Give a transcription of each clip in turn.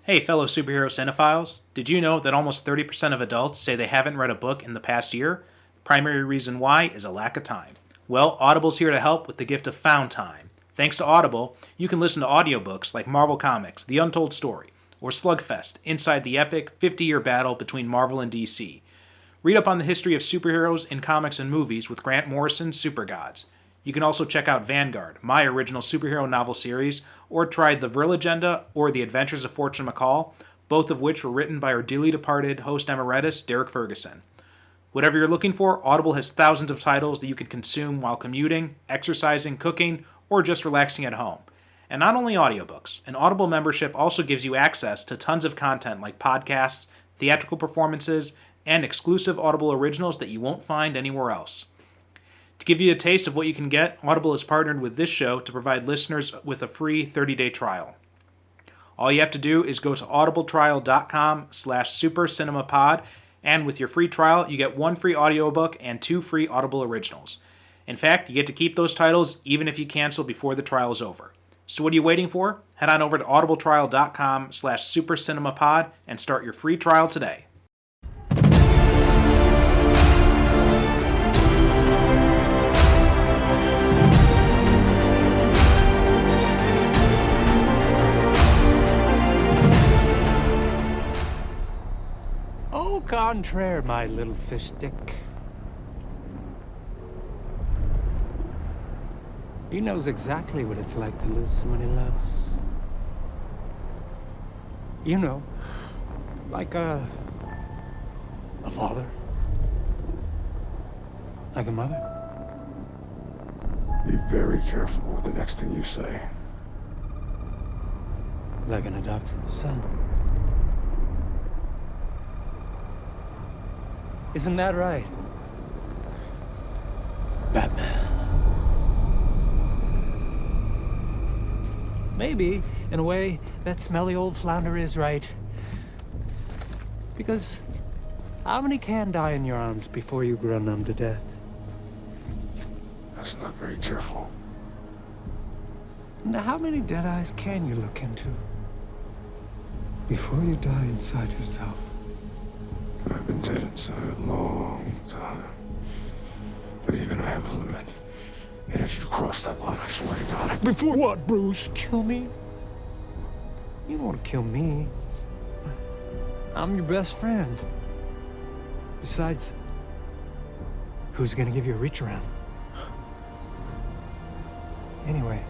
Hey, fellow superhero cinephiles. Did you know that almost 30% of adults say they haven't read a book in the past year? The primary reason why is a lack of time. Well, Audible's here to help with the gift of found time. Thanks to Audible, you can listen to audiobooks like Marvel Comics, The Untold Story, or Slugfest, inside the epic 50-year battle between Marvel and DC. Read up on the history of superheroes in comics and movies with Grant Morrison's Super Gods. You can also check out Vanguard, my original superhero novel series, or try The Vril Agenda or The Adventures of Fortune McCall, both of which were written by our dearly departed host emeritus, Derek Ferguson. Whatever you're looking for, Audible has thousands of titles that you can consume while commuting, exercising, cooking, or just relaxing at home. And not only audiobooks, an Audible membership also gives you access to tons of content like podcasts, theatrical performances, and exclusive Audible originals that you won't find anywhere else. To give you a taste of what you can get, Audible has partnered with this show to provide listeners with a free 30-day trial. All you have to do is go to audibletrial.com/supercinemapod, and with your free trial, you get 1 free audiobook and 2 free Audible originals. In fact, you get to keep those titles even if you cancel before the trial is over. So what are you waiting for? Head on over to audibletrial.com/supercinemapod and start your free trial today. Au contraire, my little fish stick. He knows exactly what it's like to lose someone he loves. You know, like a father. Like a mother. Be very careful with the next thing you say. Like an adopted son. Isn't that right, Batman? Maybe, in a way, that smelly old flounder is right. Because how many can die in your arms before you grow numb to death? That's not very careful. Now, how many dead eyes can you look into before you die inside yourself? I've been dead inside a long time. But even I have a limit. And if you cross that line, I swear to God, Before what, Bruce? Kill me? You don't want to kill me. I'm your best friend. Besides, who's gonna give you a reach around? Anyway,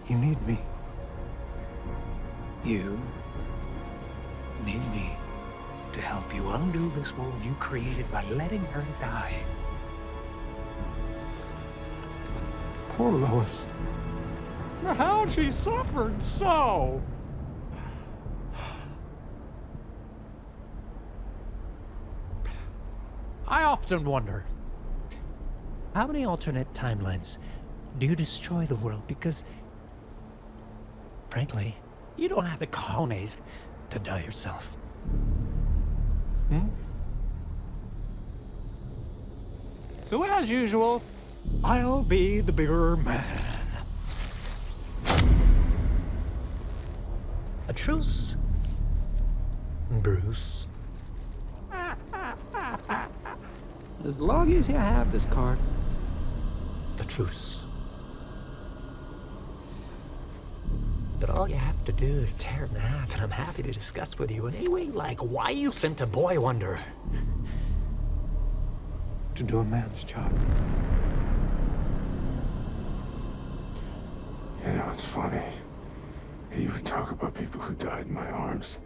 you need me. You need me to help you undo this world you created by letting her die. Poor Lois. How she suffered so. I often wonder, how many alternate timelines do you destroy the world? Because, frankly, you don't have the cojones to die yourself. So as usual, I'll be the bigger man. A truce, Bruce. As long as you have this card, the truce. But all you have to do is tear it in half, and I'm happy to discuss with you in any way like why you sent a boy wonder to do a man's job. you know, it's funny. You would talk about people who died in my arms.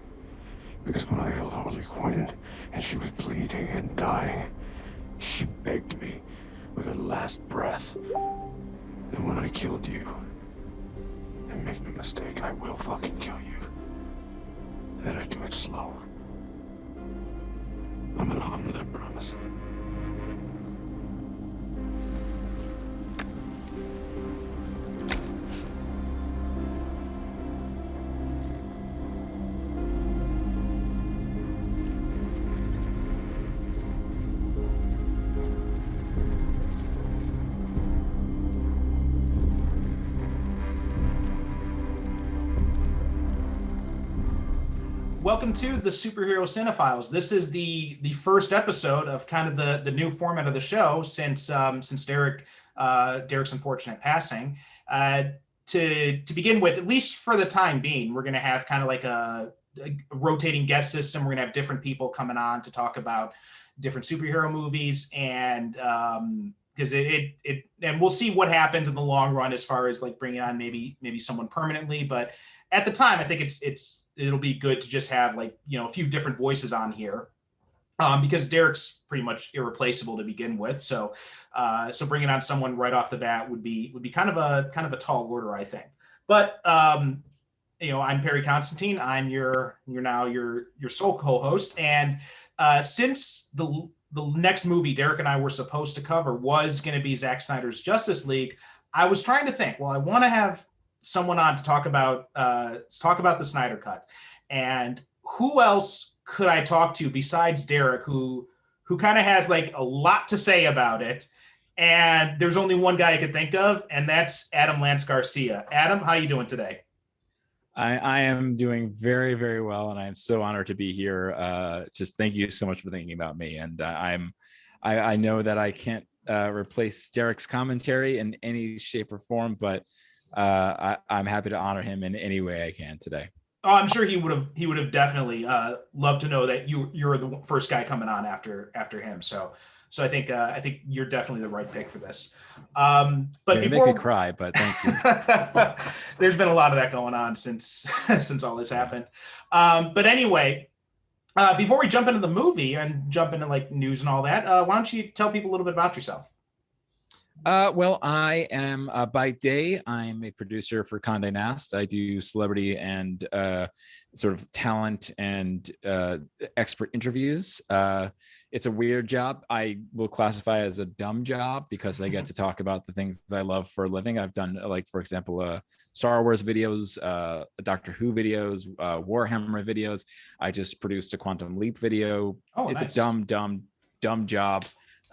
Because when I held Harley Quinn, and she was bleeding and dying, she begged me with her last breath. And when I killed you, and make no mistake, I will fucking kill you. Then I do it slow. I'm gonna honor that promise. Welcome to the Superhero Cinephiles. This is the first episode of kind of the new format of the show since Derek's unfortunate passing. To begin with, at least for the time being, we're going to have kind of like a rotating guest system. We're going to have different people coming on to talk about different superhero movies, and because and we'll see what happens in the long run as far as like bringing on maybe someone permanently. But at the time, I think it'll be good to just have like, a few different voices on here, because Derek's pretty much irreplaceable to begin with. So bringing on someone right off the bat would be kind of a tall order, I think. But I'm Perry Constantine. I'm your sole co-host, and since the next movie Derek and I were supposed to cover was going to be Zack Snyder's Justice League, I was trying to think, well, I want to have someone on to talk about the Snyder Cut, and who else could I talk to besides Derek, who kind of has like a lot to say about it. And there's only one guy I could think of, and that's Adam Lance Garcia. Adam, how you doing today? I am doing very, very well, and I am so honored to be here. Just thank you so much for thinking about me. And I know that I can't replace Derek's commentary in any shape or form, but I'm happy to honor him in any way I can today. Oh, I'm sure he would have definitely loved to know that you're the first guy coming on after him. So I think you're definitely the right pick for this. But you make me cry, but thank you. There's been a lot of that going on since all this happened. But anyway, before we jump into the movie and jump into like news and all that, why don't you tell people a little bit about yourself? Well, I am by day, I'm a producer for Condé Nast. I do celebrity and sort of talent and expert interviews. It's a weird job. I will classify as a dumb job because I get to talk about the things I love for a living. I've done, like, for example, Star Wars videos, Doctor Who videos, Warhammer videos. I just produced a Quantum Leap video. Oh, it's nice. A dumb job.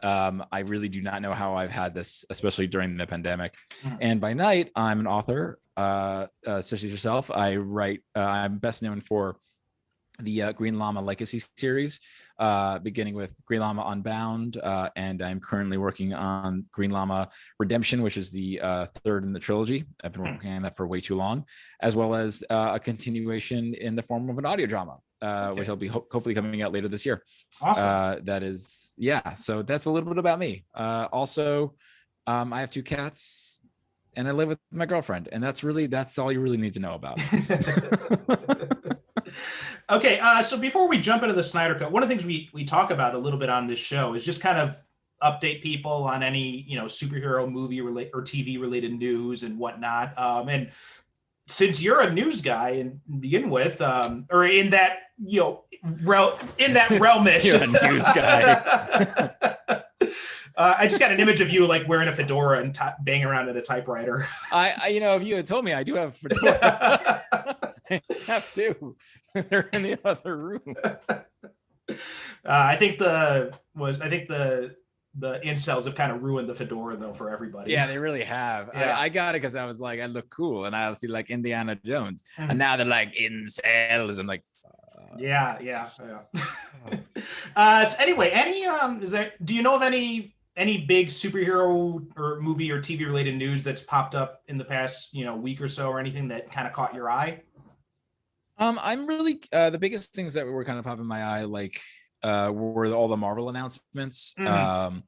I really do not know how I've had this, especially during the pandemic. And by night, I'm an author, such as yourself. I write, I'm best known for the Green Llama Legacy series, beginning with Green Llama Unbound, and I'm currently working on Green Llama Redemption, which is the third in the trilogy. I've been working on that for way too long, as well as a continuation in the form of an audio drama. Which will be hopefully coming out later this year. Awesome. That is, yeah. So that's a little bit about me. Also, I have 2 cats, and I live with my girlfriend, and that's all you really need to know about. Okay, so before we jump into the Snyder Cut, one of the things we talk about a little bit on this show is just kind of update people on any superhero movie or TV related news and whatnot. And since you're a news guy and begin with, or in that realm-ish. You're a news guy. I just got an image of you like wearing a fedora and banging around at a typewriter. I if you had told me, I do have a fedora. I have to. They're in the other room. I think the incels have kind of ruined the fedora though for everybody. Yeah, they really have. Yeah. I got it because I was like, I look cool and I feel like Indiana Jones. And now they're like incels. I'm like, yeah. So anyway, do you know of any big superhero or movie or TV related news that's popped up in the past week or so, or anything that kind of caught your eye? I'm really the biggest things that were kind of popping my eye, like were all the Marvel announcements. The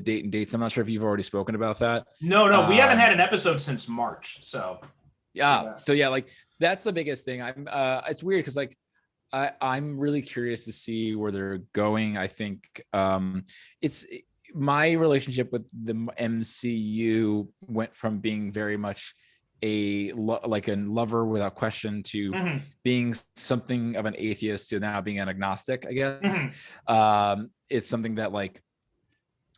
date and dates. I'm not sure if you've already spoken about that. No, we haven't had an episode since March. So like that's the biggest thing. It's weird because like I'm really curious to see where they're going. I think it's my relationship with the MCU went from being very much a lover without question to being something of an atheist to now being an agnostic, I guess. It's something that like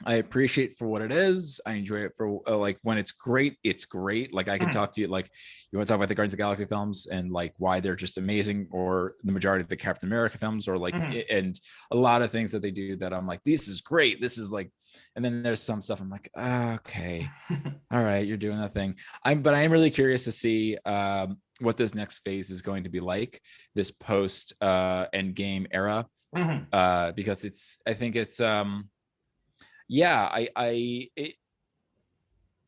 I appreciate for what it is. I enjoy it for like when it's great, it's great. Like I can talk to you, like you want to talk about the Guardians of the Galaxy films and like why they're just amazing, or the majority of the Captain America films, or like and a lot of things that they do that I'm like, this is great. This is like And then there's some stuff I'm like, okay, all right, you're doing that thing. But I am really curious to see what this next phase is going to be like, this post Endgame era, because I think it's yeah, I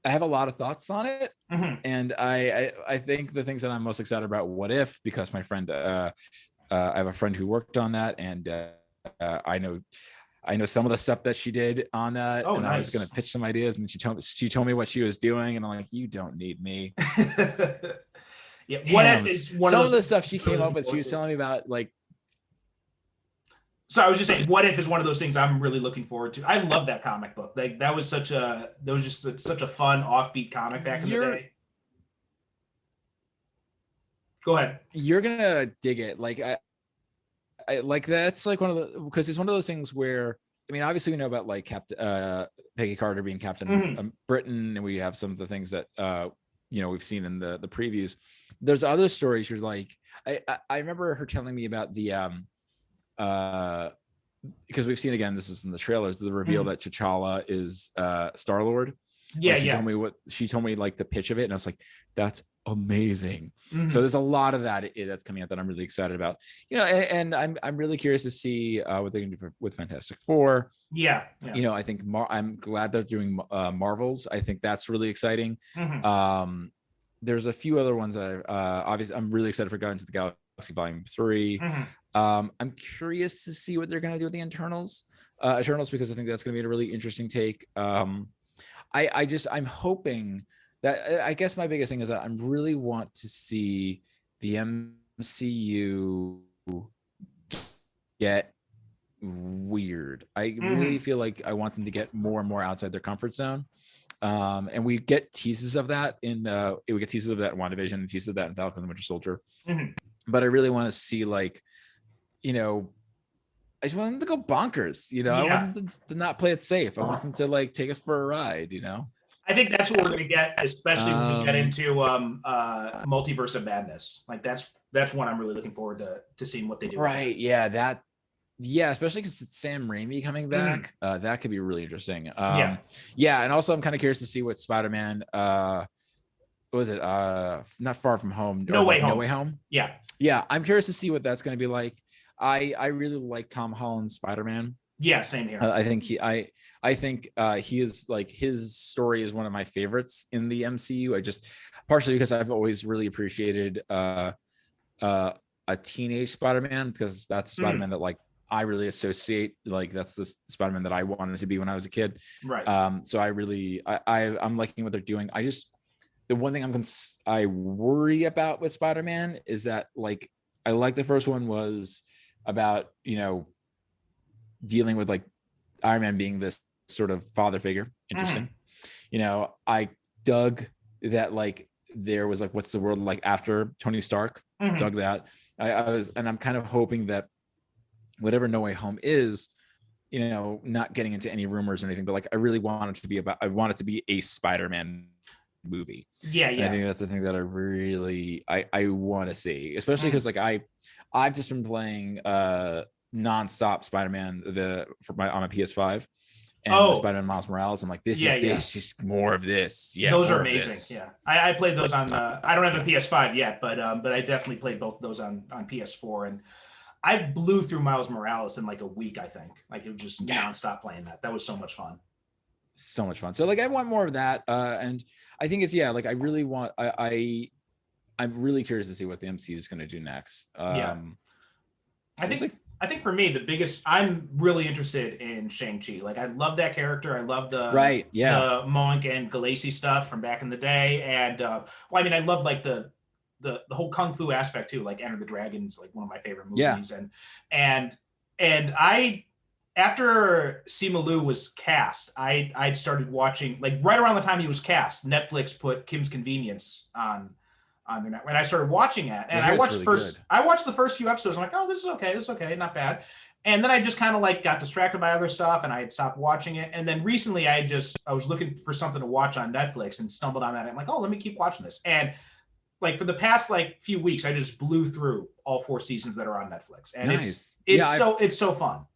have a lot of thoughts on it, and I think the things that I'm most excited about, What If, because my friend, I have a friend who worked on that, and I know some of the stuff that she did on that, and nice. I was going to pitch some ideas, and she told me what she was doing, and I'm like, you don't need me. Yeah, What If is one some of the stuff she came up with. She was telling me about like. So I was just saying, What If is one of those things I'm really looking forward to. I love that comic book. Like that was such a fun offbeat comic back in the day. Go ahead. You're gonna dig it. Like I like that's like one of the, because it's one of those things where, I mean, obviously we know about like Peggy Carter being Captain Britain, and we have some of the things that we've seen in the previews. There's other stories. You're like, I remember her telling me about the because we've seen, again, this is in the trailers, the reveal that T'Challa is Star-Lord. Yeah, she told me like the pitch of it, and I was like, that's amazing. So there's a lot of that that's coming out that I'm really excited about. And I'm really curious to see what they're gonna do with Fantastic Four. Yeah. I think I'm glad they're doing Marvels. I think that's really exciting. There's a few other ones that obviously I'm really excited for Guardians of the Galaxy Volume 3. I'm curious to see what they're going to do with the Eternals, because I think that's going to be a really interesting take. I'm hoping that, I guess my biggest thing is that I really want to see the MCU get weird. I really feel like I want them to get more and more outside their comfort zone. And we get teases of that in WandaVision, and teases of that in Falcon and the Winter Soldier. But I really want to see, like, I just want them to go bonkers. I want them to not play it safe. I want them to like take us for a ride. I think that's what we're going to get, especially when we get into Multiverse of Madness. Like that's one I'm really looking forward to seeing what they do. Right? Yeah. Yeah, especially because it's Sam Raimi coming back. That could be really interesting. Yeah, and also I'm kind of curious to see what Spider-Man. What was it? Not Far From Home. No Way Home. No Way Home. Yeah. I'm curious to see what that's going to be like. I really like Tom Holland's Spider-Man. Yeah, same here. I think he is, like, his story is one of my favorites in the MCU. I just, partially because I've always really appreciated a teenage Spider-Man, because that's Spider-Man that, like, I really associate, like, that's the Spider-Man that I wanted to be when I was a kid. Right. So I'm liking what they're doing. The one thing I worry about with Spider-Man is that, like, I like the first one was about, dealing with, like, Iron Man being this sort of father figure. Interesting. I dug that, like, there was, like, what's the world like after Tony Stark. Dug that. I'm kind of hoping that whatever No Way Home is, not getting into any rumors or anything, but, like, I really want it to be a Spider-Man movie. Yeah. And I think that's the thing that I really I want to see, especially because, like, I've just been playing nonstop Spider-Man on my PS5, and Spider-Man Miles Morales. I'm like, this is just more of this. Yeah, those are amazing. Yeah, I played those on. I don't have a PS5 yet, but I definitely played both those on PS4, and I blew through Miles Morales in like a week. I think, like, it was just nonstop playing that. That was so much fun. So much fun. So, like, I want more of that, and I think it's like I really want. I'm really curious to see what the MCU is going to do next. I think for me, the biggest, I'm really interested in Shang-Chi. Like, I love that character. I love the Monk and Galassi stuff from back in the day. And I love, like, the whole kung fu aspect too. Like, Enter the Dragon is, like, one of my favorite movies. And I, after Simu Liu was cast, I'd started watching, like, right around the time he was cast, Netflix put Kim's Convenience on their network, and I started watching it. And I watched the first few episodes. I'm like, oh, this is okay, not bad. And then I just kind of, like, got distracted by other stuff, and I had stopped watching it. And then recently I was looking for something to watch on Netflix and stumbled on that. I'm like, oh, let me keep watching this. And, like, for the past, like, few weeks, I just blew through all 4 seasons that are on Netflix. And nice. it's so fun.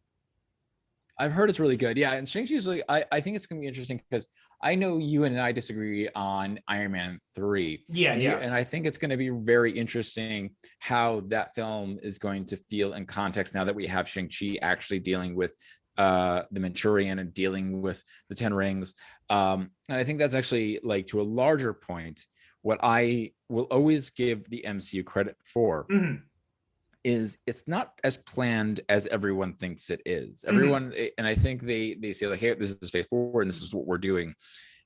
I've heard it's really good. Yeah, and Shang-Chi's like, I think it's gonna be interesting because I know you and I disagree on Iron Man 3. Yeah, And yeah. and I think it's gonna be very interesting how that film is going to feel in context now that we have Shang-Chi actually dealing with the Manchurian and dealing with the Ten Rings. And I think that's actually, like, to a larger point, what I will always give the MCU credit for. Mm-hmm. Is it's not as planned as everyone thinks it is. Mm-hmm. Everyone, and I think they say like, hey, this is phase 4 and this is what we're doing.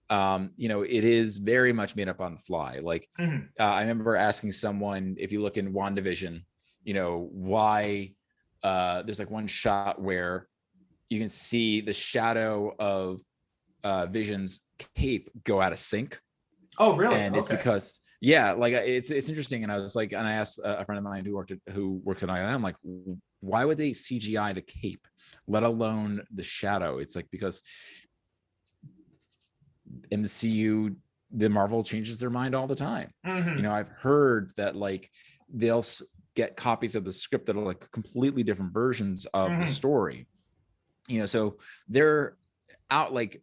It is very much made up on the fly. Like, Mm-hmm. I remember asking someone, if you look in WandaVision, why there's like one shot where you can see the shadow of Vision's cape go out of sync. Oh, really? And it's because, yeah, like it's interesting. And I was like, and I asked a friend of mine who works at ILM, like, why would they CGI the cape, let alone the shadow? It's like, because MCU, the Marvel changes their mind all the time. Mm-hmm. I've heard that, like, they'll get copies of the script that are like completely different versions of Mm-hmm. the story. So they're out, like,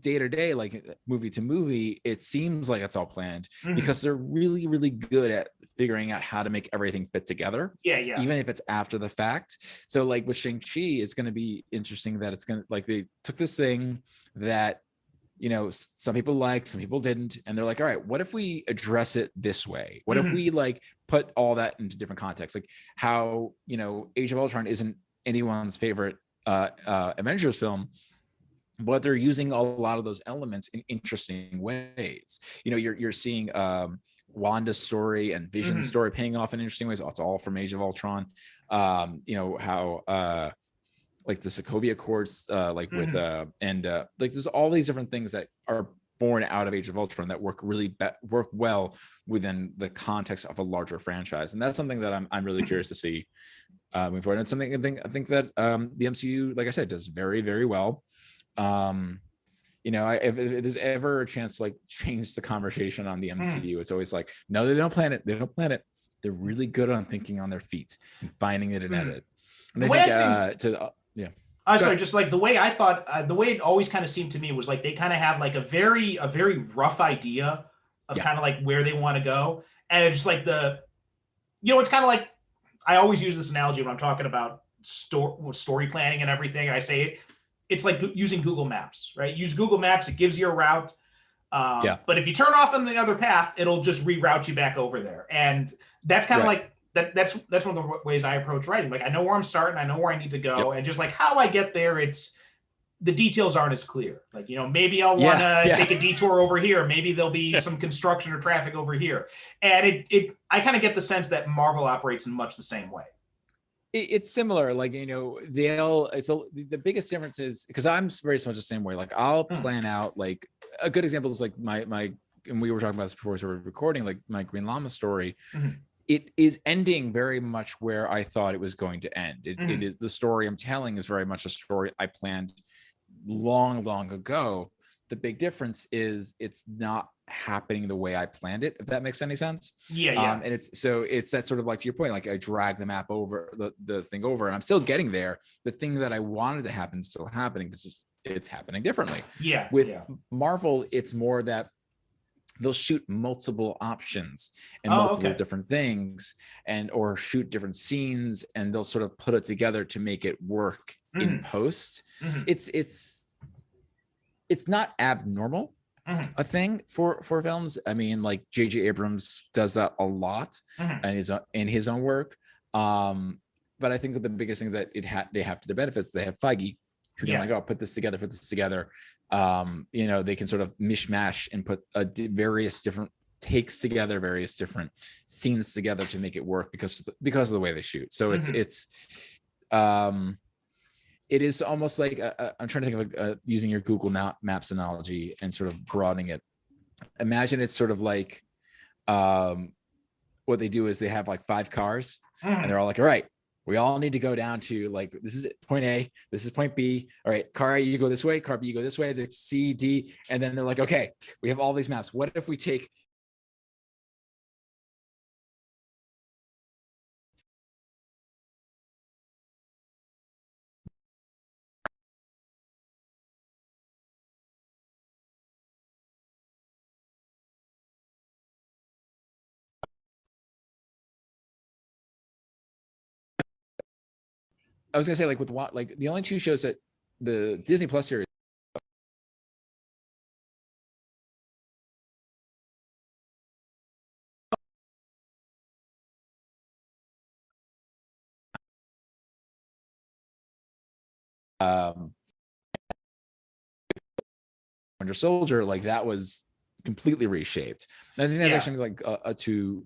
day to day, like movie to movie, it seems like it's all planned. Mm-hmm. Because they're really, really good at figuring out how to make everything fit together. Yeah. Even if it's after the fact. So, like, with Shang-Chi, it's going to be interesting that it's going to, like, they took this thing that, some people liked, some people didn't. And they're like, all right, what if we address it this way? What Mm-hmm. if we, like, put all that into different contexts? Like how, Age of Ultron isn't anyone's favorite Avengers film, but they're using a lot of those elements in interesting ways. You're seeing Wanda's story and Vision's Mm-hmm. story paying off in interesting ways. It's all from Age of Ultron. How like the Sokovia Accords, like Mm-hmm. with like there's all these different things that are born out of Age of Ultron that work work well within the context of a larger franchise. And that's something that I'm really curious to see moving forward. And it's something I think that the MCU, like I said, does very, very well. If there's ever a chance to, like, change the conversation on the MCU, it's always like, no, they don't plan it. They're really good on thinking on their feet and finding it and edit. And I think sorry, just like the way I thought, the way it always kind of seemed to me was like they kind of have like a very rough idea of kind of like where they want to go, and it's just like it's kind of like, I always use this analogy when I'm talking about story planning and everything, and I say it's like using Google Maps, right? Use Google Maps, it gives you a route. But if you turn off on the other path, it'll just reroute you back over there. And that's kind of like, that's one of the ways I approach writing. Like, I know where I'm starting, I know where I need to go, and just like how I get there, the details aren't as clear. Like, maybe I'll want to take a detour over here. Maybe there'll be some construction or traffic over here. And I kind of get the sense that Marvel operates in much the same way. It's similar, like, the biggest difference is, because I'm very much the same way. Like, I'll plan out, like, a good example is like my and we were talking about this before we started recording, like my Green Llama story. Mm-hmm. It is ending very much where I thought it was going to end. It is, the story I'm telling is very much a story I planned long ago. The big difference is it's not happening the way I planned it, if that makes any sense. Yeah. And it's that sort of, like, to your point, like, I drag the map over the thing over, and I'm still getting there. The thing that I wanted to happen is still happening, because it's happening differently. With Marvel, it's more that they'll shoot multiple options and multiple different things, or shoot different scenes, and they'll sort of put it together to make it work in post. It's not abnormal, a thing for films. I mean, like, J.J. Abrams does that a lot in his own work. But I think that the biggest thing that they have to their benefits, they have Feige, who can, like, oh, put this together. They can sort of mishmash and put various different takes together, various different scenes together to make it work because of the way they shoot. So it is almost like I'm trying to think of using your Google Maps analogy and sort of broadening it. Imagine it's sort of like what they do is they have like 5 cars, and they're all like, all right, we all need to go down to, like, this is point A, this is point B. All right, car A, you go this way, car B, you go this way, the C, D. And then they're like, okay, we have all these maps. What if we take I was gonna say, like, with what, like, the only two shows that the Disney Plus series Winter Soldier, like, that was completely reshaped. And I think that's actually like to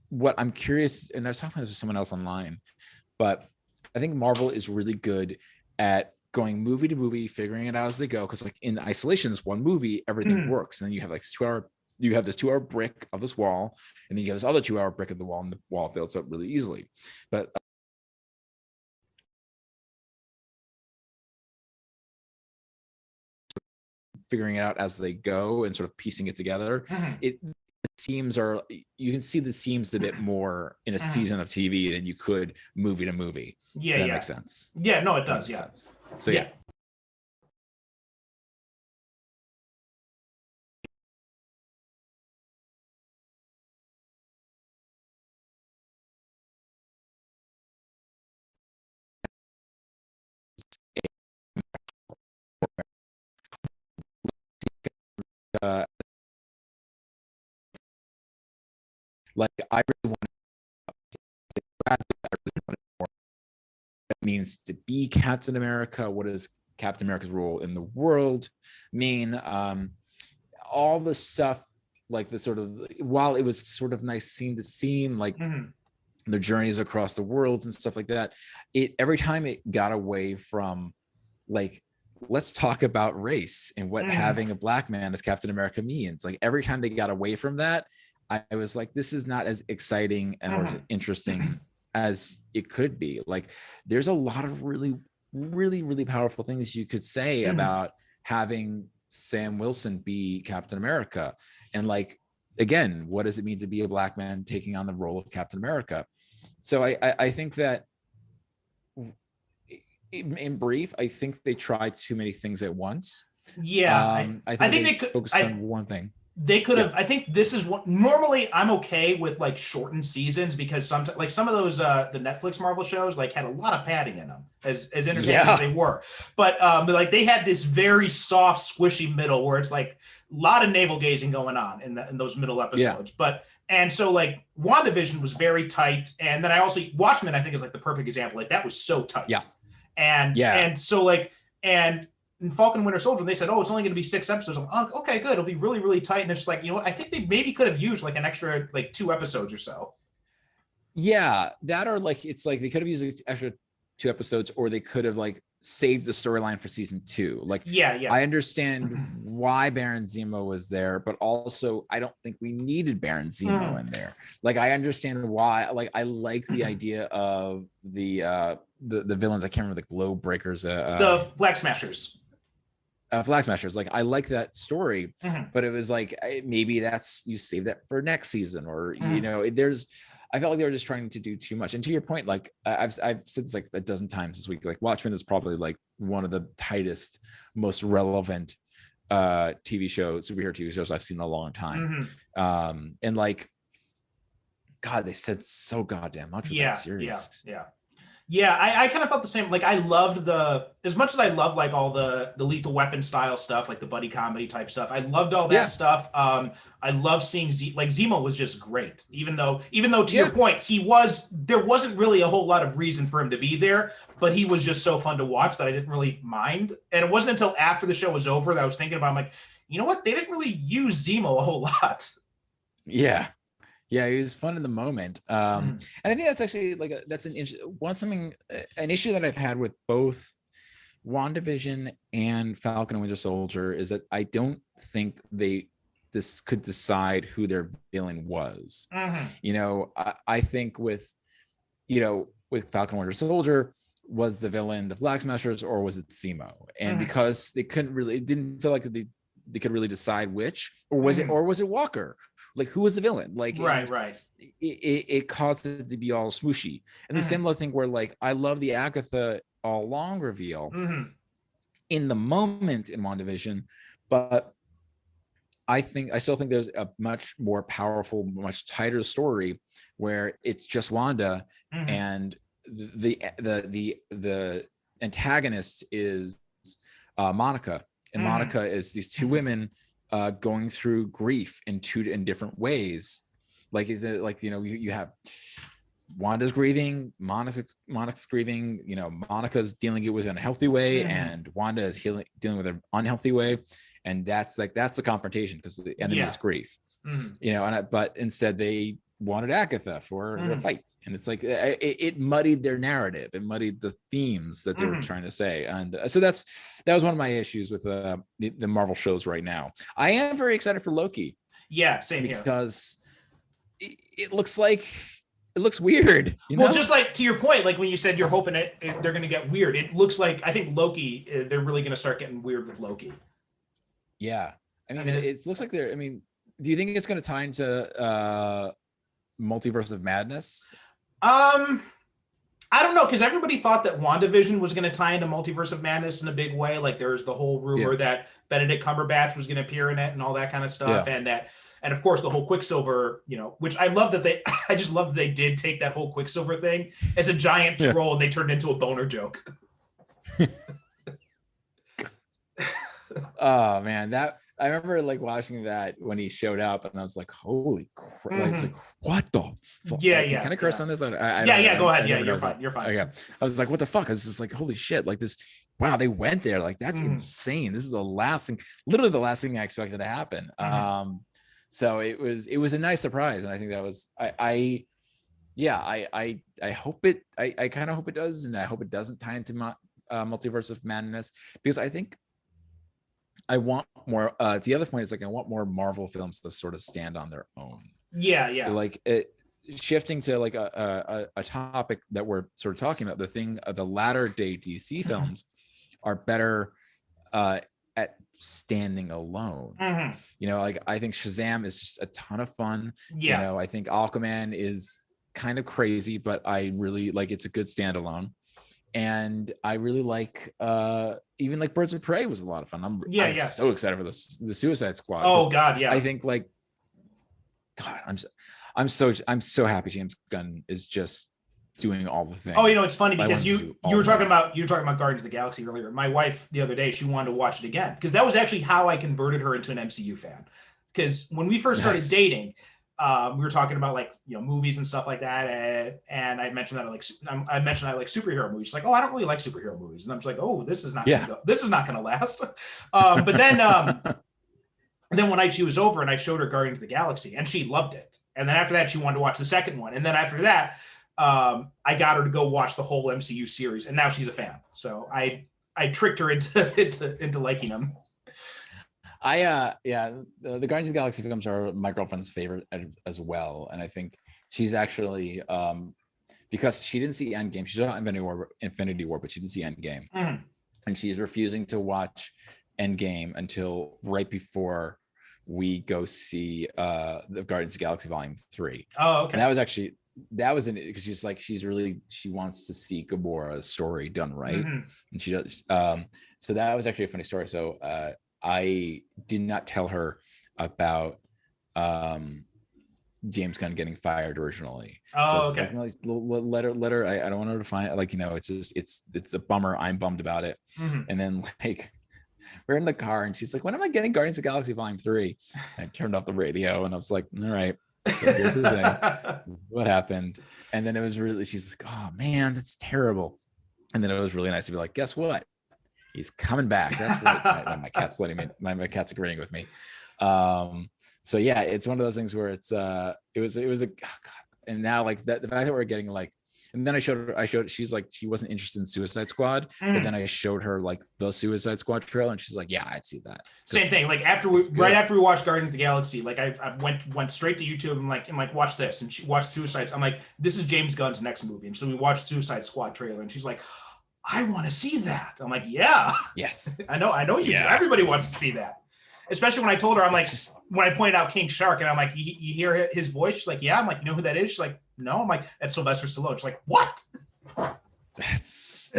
what I'm curious, and I was talking about this with someone else online, but I think Marvel is really good at going movie to movie, figuring it out as they go. Because like in isolation, this one movie, everything works, and then you have like you have this 2 hour brick of this wall, and then you have this other 2 hour brick of the wall, and the wall builds up really easily. But figuring it out as they go and sort of piecing it together, it seams are, you can see the seams a bit more in a season of TV than you could movie to movie. Yeah, that makes sense. Yeah, no, it does. Yeah. Sense. So yeah. Like I really want more. It means to be Captain America. What does Captain America's role in the world mean? All the stuff, like the sort of, while it was sort of nice scene to scene, like their journeys across the world and stuff like that, it every time it got away from like, let's talk about race and what having a black man as Captain America means. Like every time they got away from that, I was like, this is not as exciting and or as interesting as it could be. Like there's a lot of really, really, really powerful things you could say about having Sam Wilson be Captain America. And like, again, what does it mean to be a black man taking on the role of Captain America? So I think that in brief, I think they tried too many things at once. Yeah. I think they focused on one thing. They could have, I think this is what normally I'm okay with, like shortened seasons, because sometimes like some of those the Netflix Marvel shows like had a lot of padding in them, as entertaining as they were. But like they had this very soft, squishy middle where it's like a lot of navel gazing going on in those middle episodes. But and so like WandaVision was very tight, and then I also Watchmen I think is like the perfect example. Like that was so tight. And so like and in Falcon and Winter Soldier, they said, oh, it's only going to be 6 episodes. I'm like, okay, good. It'll be really, really tight. And it's just like, you know what? I think they maybe could have used like an extra, like 2 episodes or so. Yeah, that or like, it's like they could have used an extra 2 episodes, or they could have like saved the storyline for season 2. Like, I understand why Baron Zemo was there, but also I don't think we needed Baron Zemo in there. Like, I understand why. Like, I like the idea of the villains. I can't remember the Globe Breakers. The Flag Smashers. Flag Smashers. Like I like that story, but it was like maybe that's, you save that for next season, or you know, I felt like they were just trying to do too much. And to your point, like I've said this like a dozen times this week, like Watchmen is probably like one of the tightest, most relevant superhero TV shows I've seen in a long time. And like, God, they said so goddamn much with that series. Yeah, I kind of felt the same. Like I loved as much as I love like all the Lethal Weapon style stuff, like the buddy comedy type stuff. I loved all that stuff. I love seeing Zemo was just great. Even though to your point, there wasn't really a whole lot of reason for him to be there, but he was just so fun to watch that I didn't really mind. And it wasn't until after the show was over that I was thinking about, I'm like, you know what? They didn't really use Zemo a whole lot. Yeah, it was fun in the moment. And I think that's actually like that's an issue that I've had with both WandaVision and Falcon and Winter Soldier is that I don't think this could decide who their villain was. You know, I think with Falcon and Winter Soldier, was the villain the Flag Smashers or was it Zemo? And because they it didn't feel like they could really decide which, or was it Walker? Like who was the villain? Like right. It caused it to be all smooshy. And the similar thing where like I love the Agatha all along reveal in the moment in WandaVision, but I still think there's a much more powerful, much tighter story where it's just Wanda and the antagonist is Monica, and Monica is these two women going through grief in different ways. Like, is it like, you have Wanda's grieving, Monica's grieving, Monica's dealing it with an unhealthy way, and Wanda is dealing with an unhealthy way, and that's the confrontation, because the enemy is grief. But instead they wanted Agatha for the fight, and it's like it muddied their narrative, it muddied the themes that they were trying to say, and so that was one of my issues with the Marvel shows right now. I am very excited for Loki. Yeah, same here. Because it looks weird. Well, just like to your point, like when you said you're hoping they're going to get weird, it looks like, I think Loki, they're really going to start getting weird with Loki. Yeah, I mean, it looks like they're. I mean, do you think it's going to tie into Multiverse of Madness? I don't know, because everybody thought that WandaVision was going to tie into Multiverse of Madness in a big way. Like there's the whole rumor that Benedict Cumberbatch was going to appear in it and all that kind of stuff, and of course the whole Quicksilver, which I love that I just love that they did take that whole Quicksilver thing as a giant troll and they turned it into a boner joke. Oh man, I remember like watching that when he showed up, and I was like, "Holy crap!" I was like, "What the fuck?" Can I curse on this? Go ahead. You're fine. Okay, I was like, "What the fuck?" I was just like, "Holy shit!" Like this. Wow, they went there. Like that's insane. This is literally the last thing I expected to happen. So it was a nice surprise, and I think that was I hope it. I kind of hope it does, and I hope it doesn't tie into Multiverse of Madness, because I think I want more. The other point is, like, I want more Marvel films to sort of stand on their own. Yeah. Like shifting to like a topic that we're sort of talking about, the latter day DC films are better at standing alone. Like I think Shazam is just a ton of fun. I think Aquaman is kind of crazy, but I really like, it's a good standalone. And I really like even like Birds of Prey was a lot of fun. I'm so excited for the Suicide Squad. Oh God, yeah. I think like God, I'm so happy James Gunn is just doing all the things. Oh, it's funny because you were talking about Guardians of the Galaxy earlier. My wife the other day, she wanted to watch it again, because that was actually how I converted her into an MCU fan. Because when we first started dating, we were talking about like movies and stuff like that, and I mentioned that I like superhero movies. She's like, oh, I don't really like superhero movies, and I'm just like, oh, this is not gonna last. But then one night she was over and I showed her Guardians of the Galaxy, and she loved it. And then after that, she wanted to watch the second one, and then after that, I got her to go watch the whole MCU series, and now she's a fan. So I tricked her into liking them. The Guardians of the Galaxy films are my girlfriend's favorite as well, and I think she's actually because she didn't see Endgame. She saw Infinity War, but she didn't see Endgame, and she's refusing to watch Endgame until right before we go see the Guardians of the Galaxy Volume 3. Oh, okay. And that was because she wants to see Gamora's story done right, and she does. So that was actually a funny story. So I did not tell her about James Gunn getting fired originally. Oh, so okay. Let her. I don't want her to find it's just it's a bummer. I'm bummed about it. And then like we're in the car and she's like, when am I getting Guardians of the Galaxy Volume 3? And I turned off the radio and I was like, all right. So here's the thing. What happened? And then it was really, she's like, oh man, that's terrible. And then it was really nice to be like, guess what? He's coming back. That's really, my cat's letting me. My cat's agreeing with me. So yeah, it's one of those things where it was a God. And now like that, the fact that we're getting like, and then I showed she's like, she wasn't interested in Suicide Squad, but then I showed her like the Suicide Squad trailer and she's like, yeah, I'd see that. Same thing. Like after we watched Guardians of the Galaxy, like I went straight to YouTube and like watch this, and she watched Suicide. I'm like, this is James Gunn's next movie, and so we watched Suicide Squad trailer, and she's like, I want to see that. I'm like, yeah, yes, I know you do. Everybody wants to see that. Especially when I told her, I'm like, when I pointed out King Shark, and I'm like, you hear his voice? She's like, yeah. I'm like, you know who that is? She's like, no. I'm like, that's Sylvester Stallone. She's like, what? That's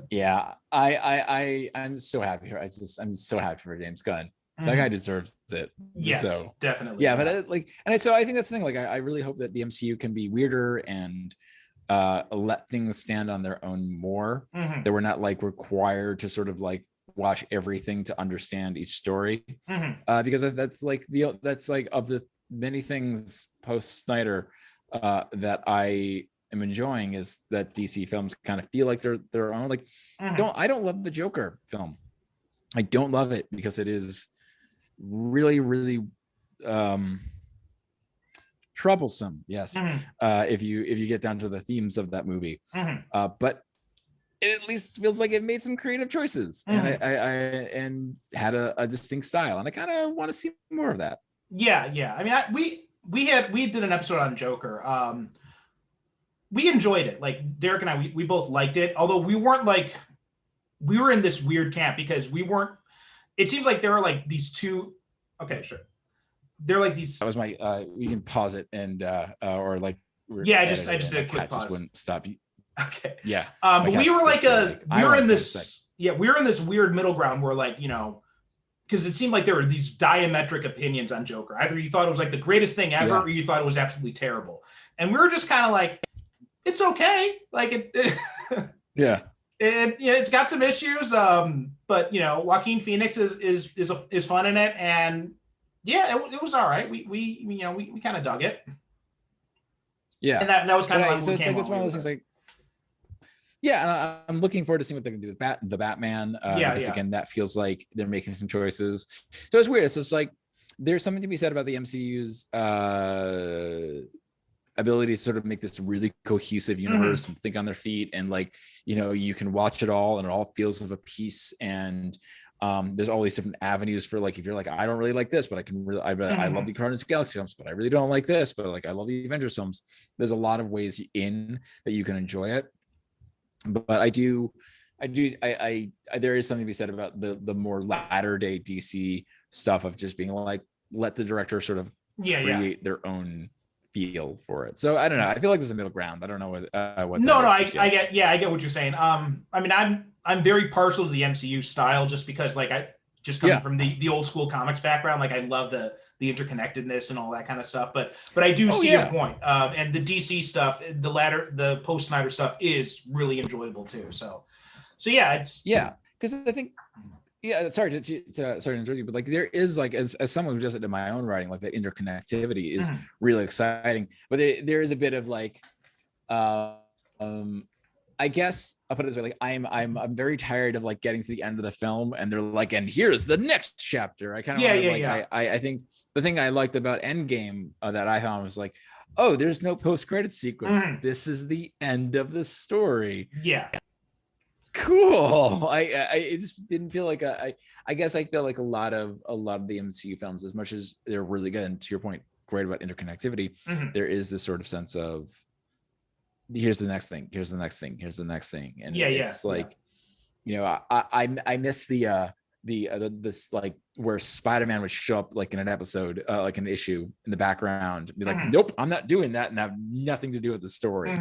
yeah. I'm so happy here. I'm so happy for James Gunn. That guy deserves it. Yes, so, definitely. Yeah, but so I think that's the thing. Like, I really hope that the MCU can be weirder and let things stand on their own more. Mhm. They were not like required to sort of like watch everything to understand each story. Mhm. Because that's like of the many things post Snyder that I am enjoying is that DC films kind of feel like they're their own. Like, Mhm. I don't love the Joker film. I don't love it because it is really, really troublesome. Yes, Mhm. if you get down to the themes of that movie, Mhm. but it at least feels like it made some creative choices and I and had a distinct style, and I kind of want to see more of that. Yeah. I mean, we did an episode on Joker. We enjoyed it. Like Derek and I, we both liked it. Although we weren't like, we were in this weird camp because we weren't. It seems like there are like these two. Okay, sure. They're like these. That was my. We can pause it and or like. Yeah, I just did a quick pause. Just wouldn't stop. Okay. Yeah. But we were like we were in this. Sick. Yeah, we were in this weird middle ground where like because it seemed like there were these diametric opinions on Joker. Either you thought it was like the greatest thing ever, or you thought it was absolutely terrible. And we were just kind of like, it's okay. Like it yeah. It's got some issues. But Joaquin Phoenix is fun in it, and yeah, it was all right. We kind of dug it. Yeah. And that was kind of so it's like it's one of those things like. Yeah, and I'm looking forward to seeing what they can do with the Batman. Because again, that feels like they're making some choices. So it's weird. So it's like there's something to be said about the MCU's ability to sort of make this really cohesive universe and think on their feet, and like you can watch it all and it all feels of a piece, and there's all these different avenues for like if you're like I don't really like this, but I can really I love the Guardians of the Galaxy films, but I really don't like this, but like I love the Avengers films. There's a lot of ways in that you can enjoy it. But I there is something to be said about the more latter day DC stuff of just being like, let the director sort of create their own feel for it. So I don't know. I feel like there's a middle ground. I don't know what. I get what you're saying. I mean, I'm very partial to the MCU style just because like I just coming from the old school comics background. Like I love the interconnectedness and all that kind of stuff. But I do see your point. And the DC stuff, the post Snyder stuff is really enjoyable too. So yeah, because I think sorry to interrupt you, but like there is like as someone who does it in my own writing, like that interconnectivity is really exciting. But there is a bit of like I guess I'll put it this way: like I'm very tired of like getting to the end of the film and they're like, and here's the next chapter. I kind of I think the thing I liked about Endgame that I found was like, oh, there's no post-credit sequence. This is the end of the story. Yeah. Cool. I just didn't feel like I guess I feel like a lot of the MCU films, as much as they're really good and to your point, great about interconnectivity, there is this sort of sense of here's the next thing, here's the next thing, here's the next thing, and it's like I miss this like where Spider-Man would show up like in an episode, like an issue in the background, be like, nope, I'm not doing that, and have nothing to do with the story.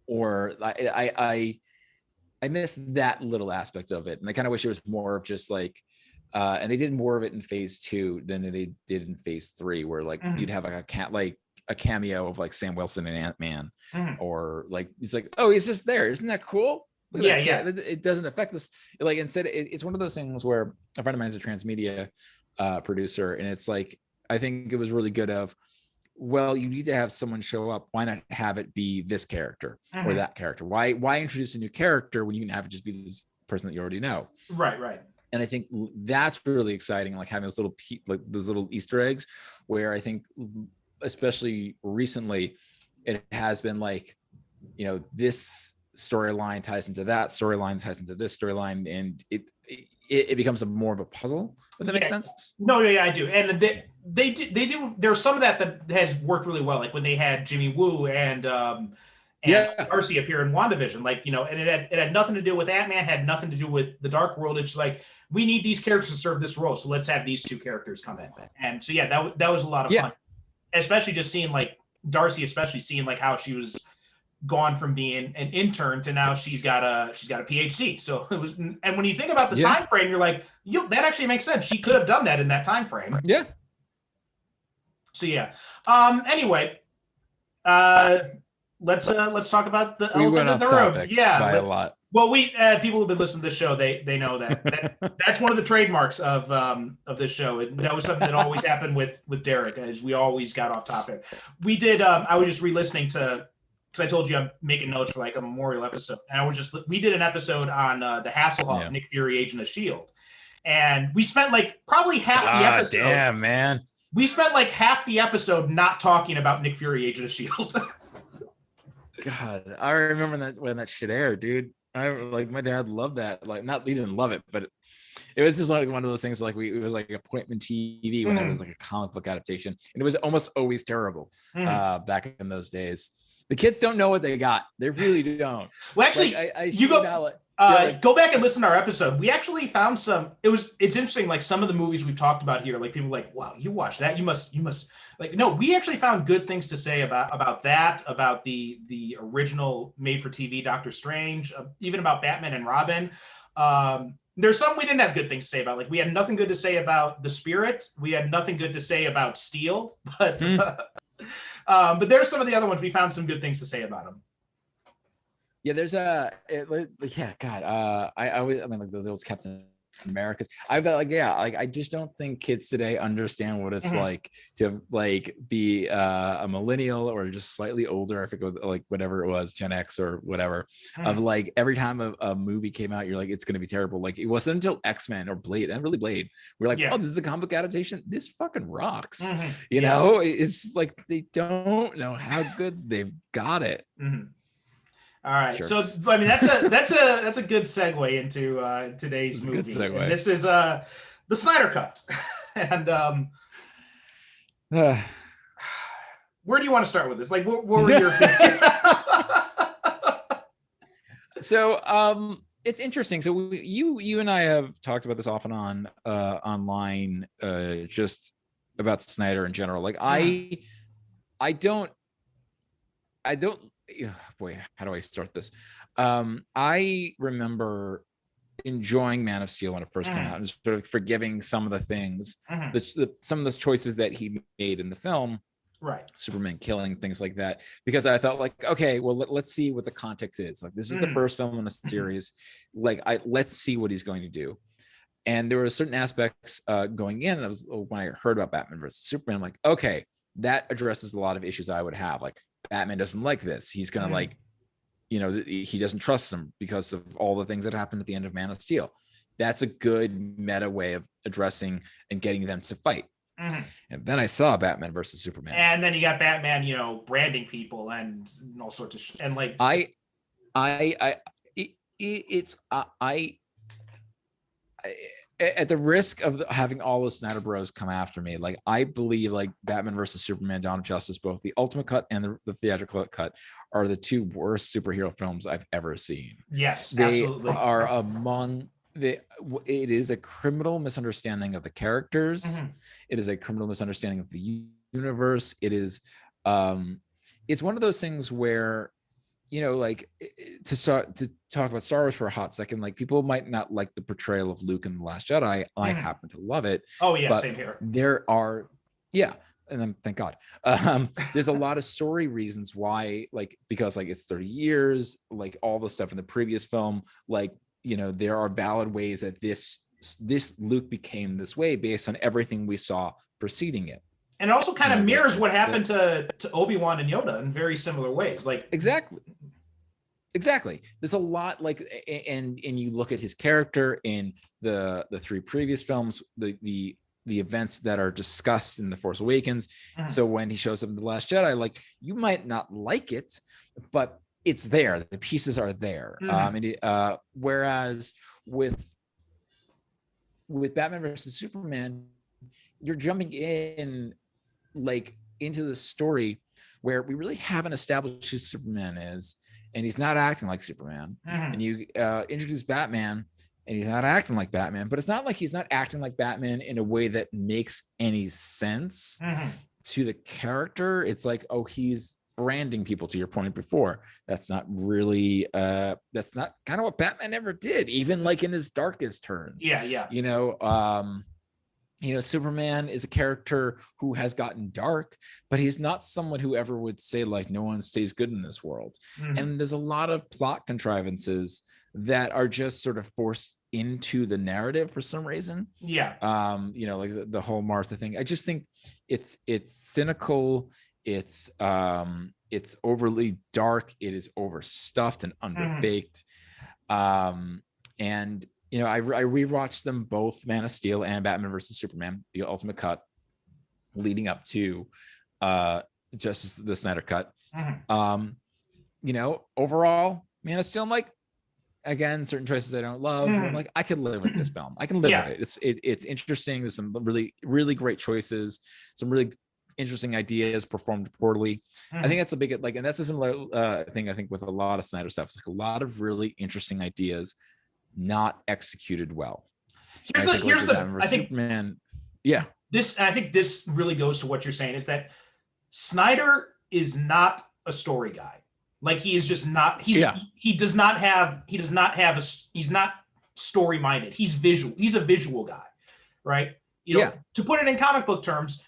Or I miss that little aspect of it, and I kind of wish it was more of just like, and they did more of it in phase 2 than they did in phase 3, where like you'd have like a cameo of like Sam Wilson and Ant-Man, or like he's like, oh, he's just there, isn't that cool? It doesn't affect this. Like instead, it's one of those things where a friend of mine is a transmedia producer, and it's like I think it was really good of, well, you need to have someone show up. Why not have it be this character or that character? Why introduce a new character when you can have it just be this person that you already know? Right. And I think that's really exciting, like having those little Easter eggs, where I think, especially recently, it has been like, this storyline ties into that storyline, ties into this storyline, and it becomes more of a puzzle. If that makes sense. No, yeah, I do. And they do. There's some of that has worked really well, like when they had Jimmy Woo and Darcy appear in WandaVision, like, and it had nothing to do with Ant-Man, had nothing to do with the Dark World. It's like, we need these characters to serve this role, so let's have these two characters come in. And so that was a lot of fun, especially just seeing like Darcy, especially seeing like how she was gone from being an intern to now she's got a PhD. So it was, and when you think about the time frame, you're like, that actually makes sense. She could have done that in that time frame. Yeah. So anyway, let's talk about the We elephant went in the off room. topic Yeah, by a lot. well, we people who've been listening to the show, they know that's one of the trademarks of this show. That was something that always happened with Derek, as we always got off topic. We did. I was just re-listening to, because I told you I'm making notes for like a memorial episode, and we did an episode on the Hasselhoff, Nick Fury, Agent of Shield, and we spent like probably half the episode. Damn, man. We spent like half the episode not talking about Nick Fury, Agent of Shield. God, I remember when that shit aired, dude. I like my dad loved that. Like, not he didn't love it, but it was just like one of those things. Like it was like appointment TV when it was like a comic book adaptation, and it was almost always terrible back in those days. The kids don't know what they got. They really don't. Well, actually, like, go back and listen to our episode. We actually found some. It's interesting. Like some of the movies we've talked about here, like people are like, wow, you watched that? You must like. No, we actually found good things to say about that, about the original made for TV Doctor Strange, even about Batman and Robin. There's some we didn't have good things to say about. Like we had nothing good to say about The Spirit. We had nothing good to say about Steel, but there's some of the other ones we found some good things to say about them. Yeah, there's God. I always, I mean, like those Captain Americas. I just don't think kids today understand what it's like to have, like be a millennial or just slightly older. I forget like whatever it was, Gen X or whatever. Of like every time a movie came out, you're like, it's gonna be terrible. Like it wasn't until X-Men or Blade, and really Blade, we're like, oh, this is a comic book adaptation. This fucking rocks. You know, it's like they don't know how good they've got it. All right, so I mean that's a good segue into today's movie. Good segue. And this is the Snyder Cut, and where do you want to start with this? Like, what were your? So it's interesting. So you and I have talked about this off and on online, just about Snyder in general. Like I don't. Boy, how do I start this? I remember enjoying Man of Steel when it first came out, and sort of forgiving some of the things, some of those choices that he made in the film, right? Superman killing, things like that, because I thought like, okay, well, let's see what the context is. Like, this is the first film in a series. Like, let's see what he's going to do. And there were certain aspects going in, and when I heard about Batman versus Superman, I'm like, okay, that addresses a lot of issues I would have. Like, Batman doesn't like this. He's gonna like, you know, he doesn't trust him because of all the things that happened at the end of Man of Steel. That's a good meta way of addressing and getting them to fight. And then I saw Batman versus Superman, and then you got Batman, you know, branding people and all sorts of shit. And like, at the risk of having all the Snyder Bros come after me, like I believe like Batman versus Superman, Dawn of Justice, both the Ultimate Cut and the theatrical cut are the two worst superhero films I've ever seen. Yes, they absolutely. are among the. It is a criminal misunderstanding of the characters. It is a criminal misunderstanding of the universe. It is. It's one of those things where, you know, like to talk about Star Wars for a hot second, like people might not like the portrayal of Luke in The Last Jedi. I happen to love it. Oh yeah, same here. There are, and then thank God. There's a lot of story reasons why, like, because like it's 30 years, like all the stuff in the previous film, like, you know, there are valid ways that this Luke became this way based on everything we saw preceding it. And it also kind of mirrors what happened to Obi-Wan and Yoda in very similar ways. Like exactly. There's a lot like, and you look at his character in the three previous films, the events that are discussed in The Force Awakens. So when he shows up in The Last Jedi, like you might not like it, but it's there. The pieces are there. Whereas with Batman versus Superman, you're jumping in like into the story where we really haven't established who Superman is, and he's not acting like Superman. And you introduce Batman, and he's not acting like Batman, but it's not like he's not acting like Batman in a way that makes any sense to the character. It's like, oh, he's branding people, to your point before. That's not really that's not kind of what Batman ever did, even like in his darkest turns. Yeah. You know, Superman is a character who has gotten dark, but he's not someone who ever would say like no one stays good in this world. And there's a lot of plot contrivances that are just sort of forced into the narrative for some reason. Yeah. Like the whole Martha thing. I just think it's cynical. It's overly dark. It is overstuffed and underbaked. And I rewatched them both, Man of Steel and Batman versus Superman, the Ultimate Cut, leading up to Justice the Snyder Cut. Overall, Man of Steel, I'm like, again, certain choices I don't love. I'm like, I can live with this film. I can live with it. It's interesting. There's some really, really great choices, some really interesting ideas performed poorly. I think that's a big, and that's a similar thing, I think, with a lot of Snyder stuff. It's like a lot of really interesting ideas not executed well. I think Superman. Yeah. I think this really goes to what you're saying, is that Snyder is not a story guy. Like, he is just not, he's not story minded. He's visual. He's a visual guy, right? To put it in comic book terms,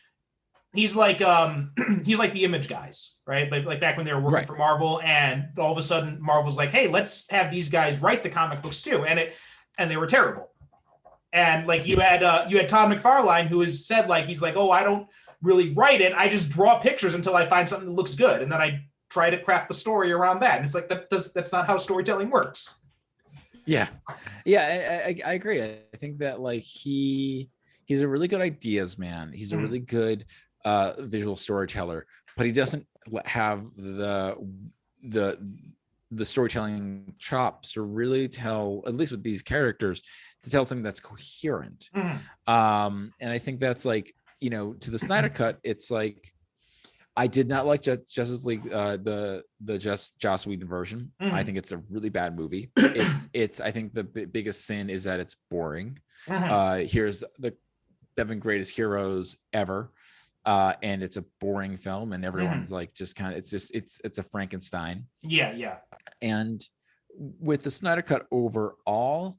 he's like the Image guys, right? Like back when they were working for Marvel, and all of a sudden Marvel's like, hey, let's have these guys write the comic books too, and they were terrible. And like you had Todd McFarlane, who has said, like, he's like, oh, I don't really write it, I just draw pictures until I find something that looks good, and then I try to craft the story around that. And it's like, that's not how storytelling works. I agree. I think that like he's a really good ideas man. He's a really good visual storyteller, but he doesn't have the storytelling chops to really tell, at least with these characters, to tell something that's coherent. And I think that's like, to the Snyder Cut, it's like, I did not like Justice League, the Joss Whedon version. I think it's a really bad movie. It's I think the biggest sin is that it's boring. Here's the 7 greatest heroes ever. And it's a boring film, and everyone's like, just kind of, it's a Frankenstein. Yeah. And with the Snyder Cut overall,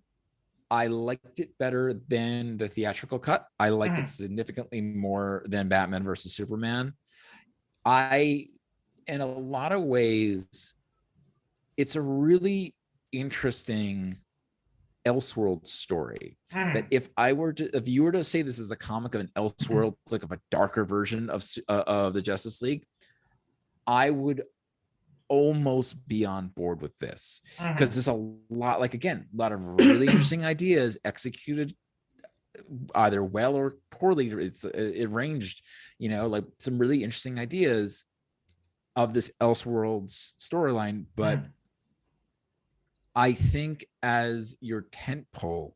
I liked it better than the theatrical cut. I liked it significantly more than Batman versus Superman. In a lot of ways, it's a really interesting Elseworld story that if you were to say this is a comic of an Elseworld, like of a darker version of the Justice League, I would almost be on board with this, because there's a lot, like, again, a lot of really interesting ideas executed either well or poorly. It ranged, like some really interesting ideas of this Elseworlds storyline, but I think as your tentpole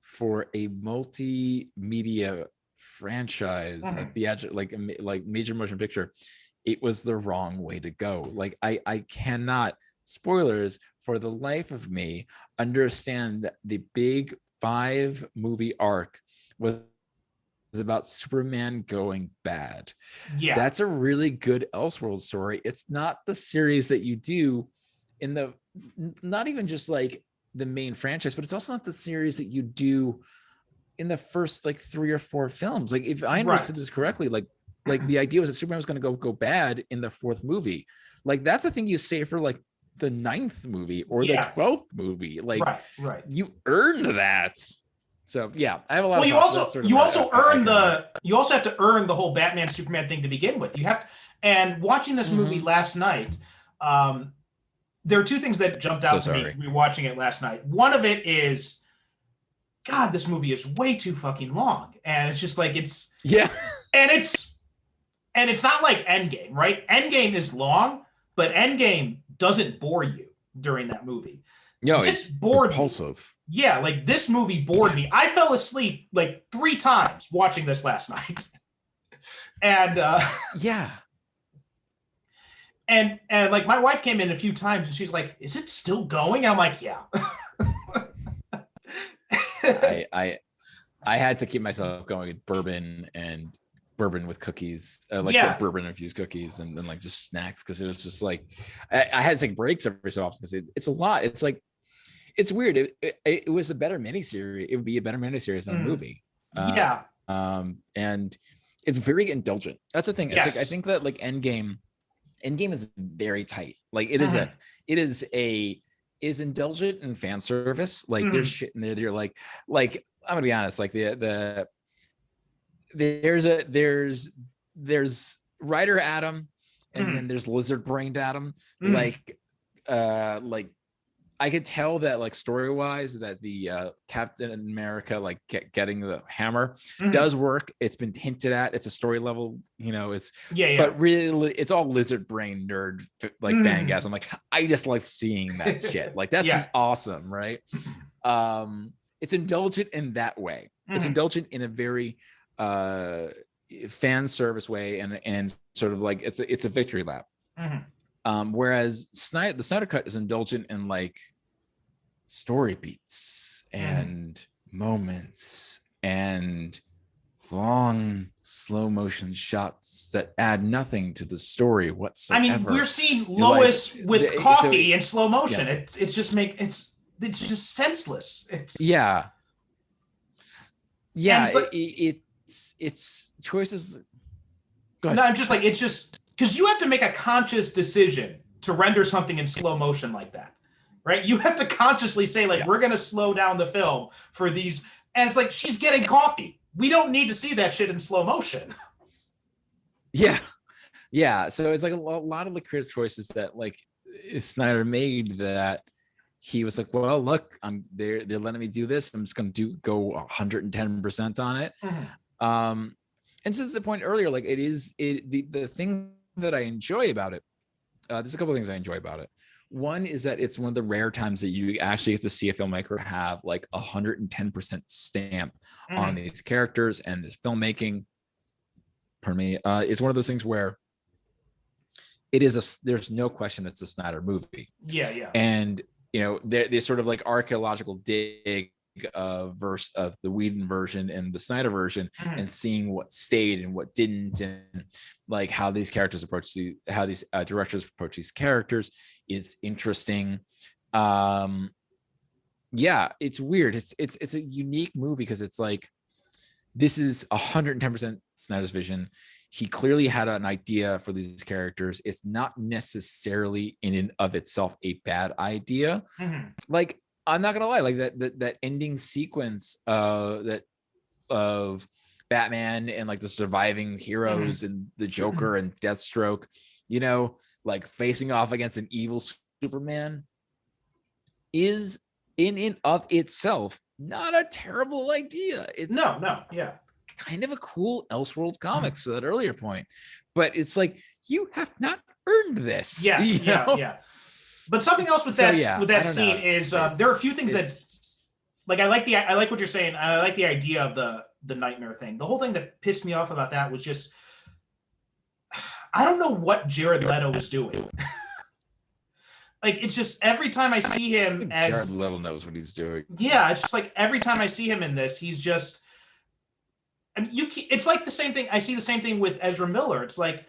for a multimedia franchise, a theatrical, like major motion picture, it was the wrong way to go. Like, I cannot, spoilers, for the life of me, understand that the big 5-movie arc was about Superman going bad. Yeah, that's a really good Elseworld story. It's not the series that you do in the, not even just like the main franchise, but it's also not the series that you do in the first like 3 or 4 films. Like, if I understood this correctly, like the idea was that Superman was going to go bad in the 4th movie. Like, that's a thing you say for like the 9th movie or the 12th movie. Like, you earned that. So yeah, I have a lot. Well, you also have to earn the whole Batman Superman thing to begin with. You have, and watching this movie last night, there are 2 things that jumped out to me watching it last night. One of it is, God, this movie is way too fucking long, and it's just like and it's not like Endgame, right? Endgame is long, but Endgame doesn't bore you during that movie. No, it's repulsive. Yeah, like this movie bored me. I fell asleep like 3 times watching this last night. And and like my wife came in a few times and she's like, "Is it still going?" I'm like, "Yeah." I had to keep myself going with bourbon with cookies, bourbon infused cookies, and then like just snacks, because it was just like I had to take breaks every so often because it's a lot. It's like, it's weird. It was a better miniseries. It would be a better miniseries than a movie. and it's very indulgent. That's the thing. It's Yes. like I think that like Endgame is very tight. Like it is indulgent in fan service. Like there's shit in there that you're like I'm gonna be honest, like there's Writer Adam, and then there's Lizard Brained Adam. Like I could tell that like story wise that the Captain America like getting the hammer does work. It's been hinted at. It's a story level, it's but really it's all lizard brain nerd like fangasm. Like I just like seeing that shit. Like that's just awesome, right? It's indulgent in that way. It's indulgent in a very fan service way, and sort of like it's a victory lap. Whereas the Snyder Cut is indulgent in like story beats and moments and long slow motion shots that add nothing to the story whatsoever. I mean, we're seeing Lois with coffee in slow motion. It's just senseless. It's it's choices. Go ahead. No, I'm just like, it's just because you have to make a conscious decision to render something in slow motion like that, right? You have to consciously say like, we're going to slow down the film for these. And it's like, she's getting coffee. We don't need to see that shit in slow motion. Yeah. So it's like a lot of the creative choices that like Snyder made that he was like, well, look, they're letting me do this. I'm just going to go 110% on it. And since the point earlier, like the thing that I enjoy about it, there's a couple of things I enjoy about it. One is that it's one of the rare times that you actually get to see a filmmaker have like 110% stamp on these characters and this filmmaking. Pardon me. It's one of those things where there's no question it's a Snyder movie. Yeah. And they sort of like archaeological dig verse of the Whedon version and the Snyder version, and seeing what stayed and what didn't, and like how these characters how these directors approach these characters is interesting. It's weird. It's a unique movie because it's like this is 110% Snyder's vision. He clearly had an idea for these characters. It's not necessarily in and of itself a bad idea. Like, I'm not gonna lie, like that ending sequence of Batman and like the surviving heroes and the Joker and Deathstroke, like facing off against an evil Superman is in and of itself not a terrible idea. It's kind of a cool Elseworlds comics to that earlier point, but it's like you have not earned this. Yeah. But something else with that scene is there are a few things that, like, I like what you're saying. I like the idea of the nightmare thing. The whole thing that pissed me off about that was just, I don't know what Jared Leto is doing. Like, it's just every time I see him as Jared Leto knows what he's doing. Yeah, it's just like every time I see him in this, he's just. I mean, it's like the same thing. I see the same thing with Ezra Miller. It's like,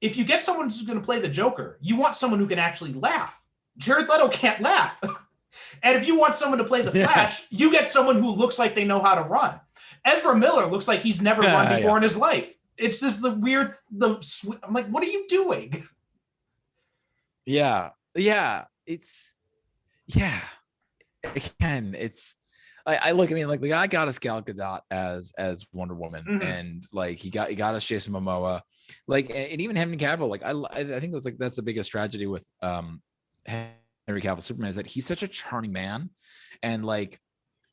if you get someone who's going to play the Joker, you want someone who can actually laugh. Jared Leto can't laugh. And if you want someone to play the Flash, you get someone who looks like they know how to run. Ezra Miller looks like he's never run before in his life. It's just I'm like, what are you doing? Yeah. Again, I look, I mean, like the guy got us Gal Gadot as Wonder Woman, and like he got us Jason Momoa, like, and even Henry Cavill. Like I think that's the biggest tragedy with Henry Cavill Superman is that he's such a charming man, and like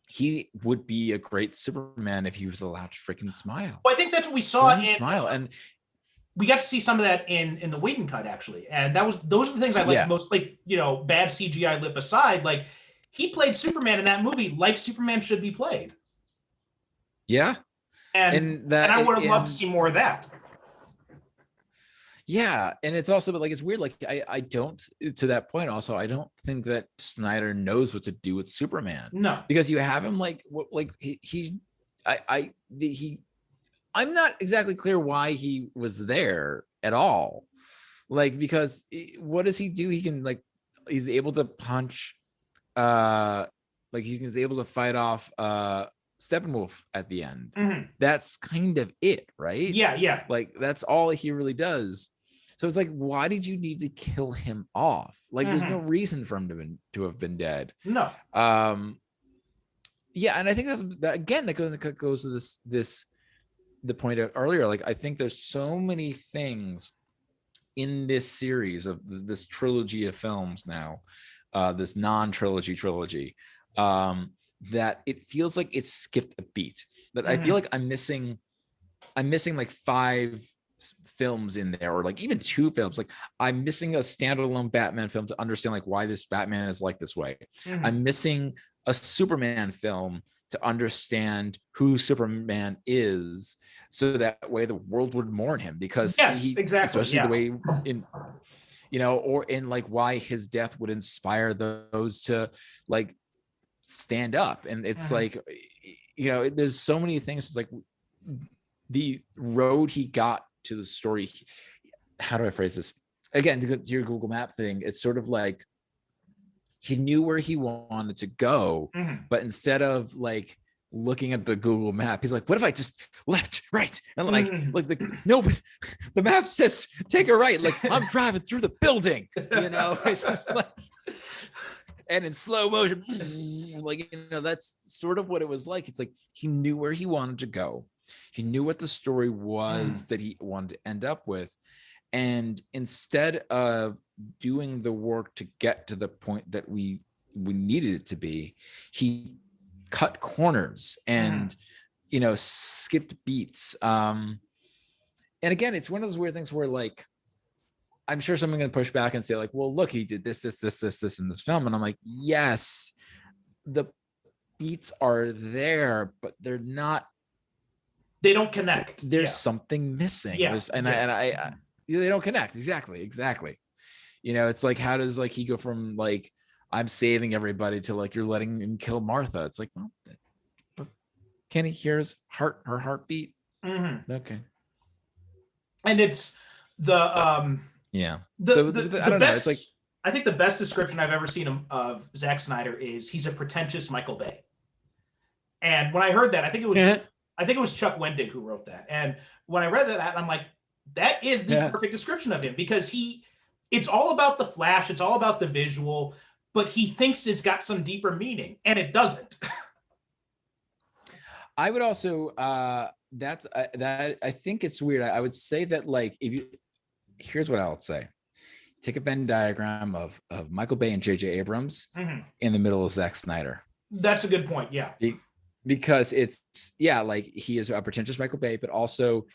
he would be a great Superman if he was allowed to freaking smile. Well, I think that's what we saw in smile, and we got to see some of that in the Whedon cut actually, and those are the things I like most. Like, bad CGI lip aside, like. He played Superman in that movie like Superman should be played. Yeah. And I would have loved to see more of that. Yeah. And it's also, but like, it's weird. Like I don't, to that point also, I don't think that Snyder knows what to do with Superman. No. Because you have him I'm not exactly clear why he was there at all. Like, because what does he do? He can he's able to punch, like he's able to fight off Steppenwolf at the end. Mhm. That's kind of it, right? Yeah. Like that's all he really does. So it's like, why did you need to kill him off? Like, there's no reason for him to have been dead. No. Yeah, and I think that goes to this the point of earlier. Like, I think there's so many things in this series of this trilogy of films now, this non-trilogy trilogy, that it feels like it's skipped a beat. That I feel like I'm missing like 5 films in there, or like even 2 films. Like, I'm missing a standalone Batman film to understand like why this Batman is like this way. I'm missing a Superman film to understand who Superman is, so that way the world would mourn him, because especially the way in, or in like why his death would inspire those to like stand up. And it's like, there's so many things. It's like the road he got to the story. How do I phrase this? Again, to your Google Map thing, it's sort of like he knew where he wanted to go, but instead of like looking at the Google map, he's like, what if I just left, right? And no, but the map says take a right. Like, I'm driving through the building, it's just like, and in slow motion, like, that's sort of what it was like. It's like he knew where he wanted to go. He knew what the story was that he wanted to end up with. And instead of doing the work to get to the point that we needed it to be, he cut corners and, skipped beats. And again, it's one of those weird things where, like, I'm sure someone's going to push back and say, like, well, look, he did this in this film. And I'm like, yes, the beats are there, but they don't connect. There's something missing. Yeah. I they don't connect. Exactly. It's like, how does like he go from like, I'm saving everybody to like, you're letting him kill Martha? It's like, well, but can he hear her heartbeat? Okay. And it's the I don't know. It's like, I think the best description I've ever seen of Zack Snyder is he's a pretentious Michael Bay. And when I heard that, I think it was Chuck Wendig who wrote that. And when I read that, I'm like, that is the perfect description of him, because it's all about the flash. It's all about the visual, but he thinks it's got some deeper meaning, and it doesn't. I would also, that I think it's weird. I would say that, like, here's what I would say. Take a Venn diagram of Michael Bay and J.J. Abrams in the middle of Zack Snyder. That's a good point. Yeah. Because it's, like, he is a pretentious Michael Bay, but also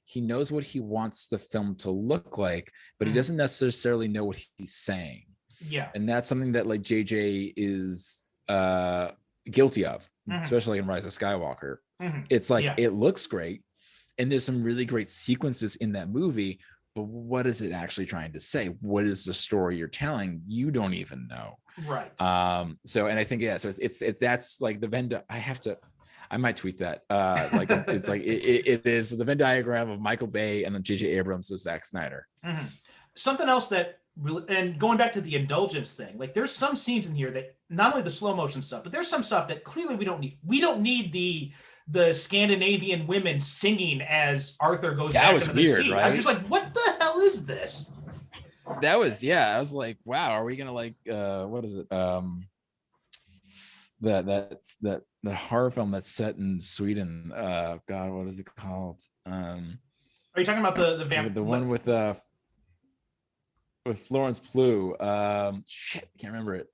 he knows what he wants the film to look like, but he doesn't necessarily know what he's saying. Yeah. And that's something that like JJ is guilty of, especially in Rise of Skywalker. It's like, it looks great, and there's some really great sequences in that movie, but what is it actually trying to say? What is the story you're telling? You don't even know. Right. So, and I think, so it's that's like the Venn. I might tweet that. Like, it's like it is the Venn diagram of Michael Bay and J.J. Abrams and Zack Snyder. Something else that really, and going back to the indulgence thing, like, there's some scenes in here that, not only the slow motion stuff, but there's some stuff that clearly we don't need. We don't need the Scandinavian women singing as Arthur goes back into the sea. Right? I'm just like, what the hell is this? That was, I was like, wow, are we gonna like what is it? That horror film that's set in Sweden. God, what is it called? Are you talking about the one with Florence Pugh? Shit, I can't remember it.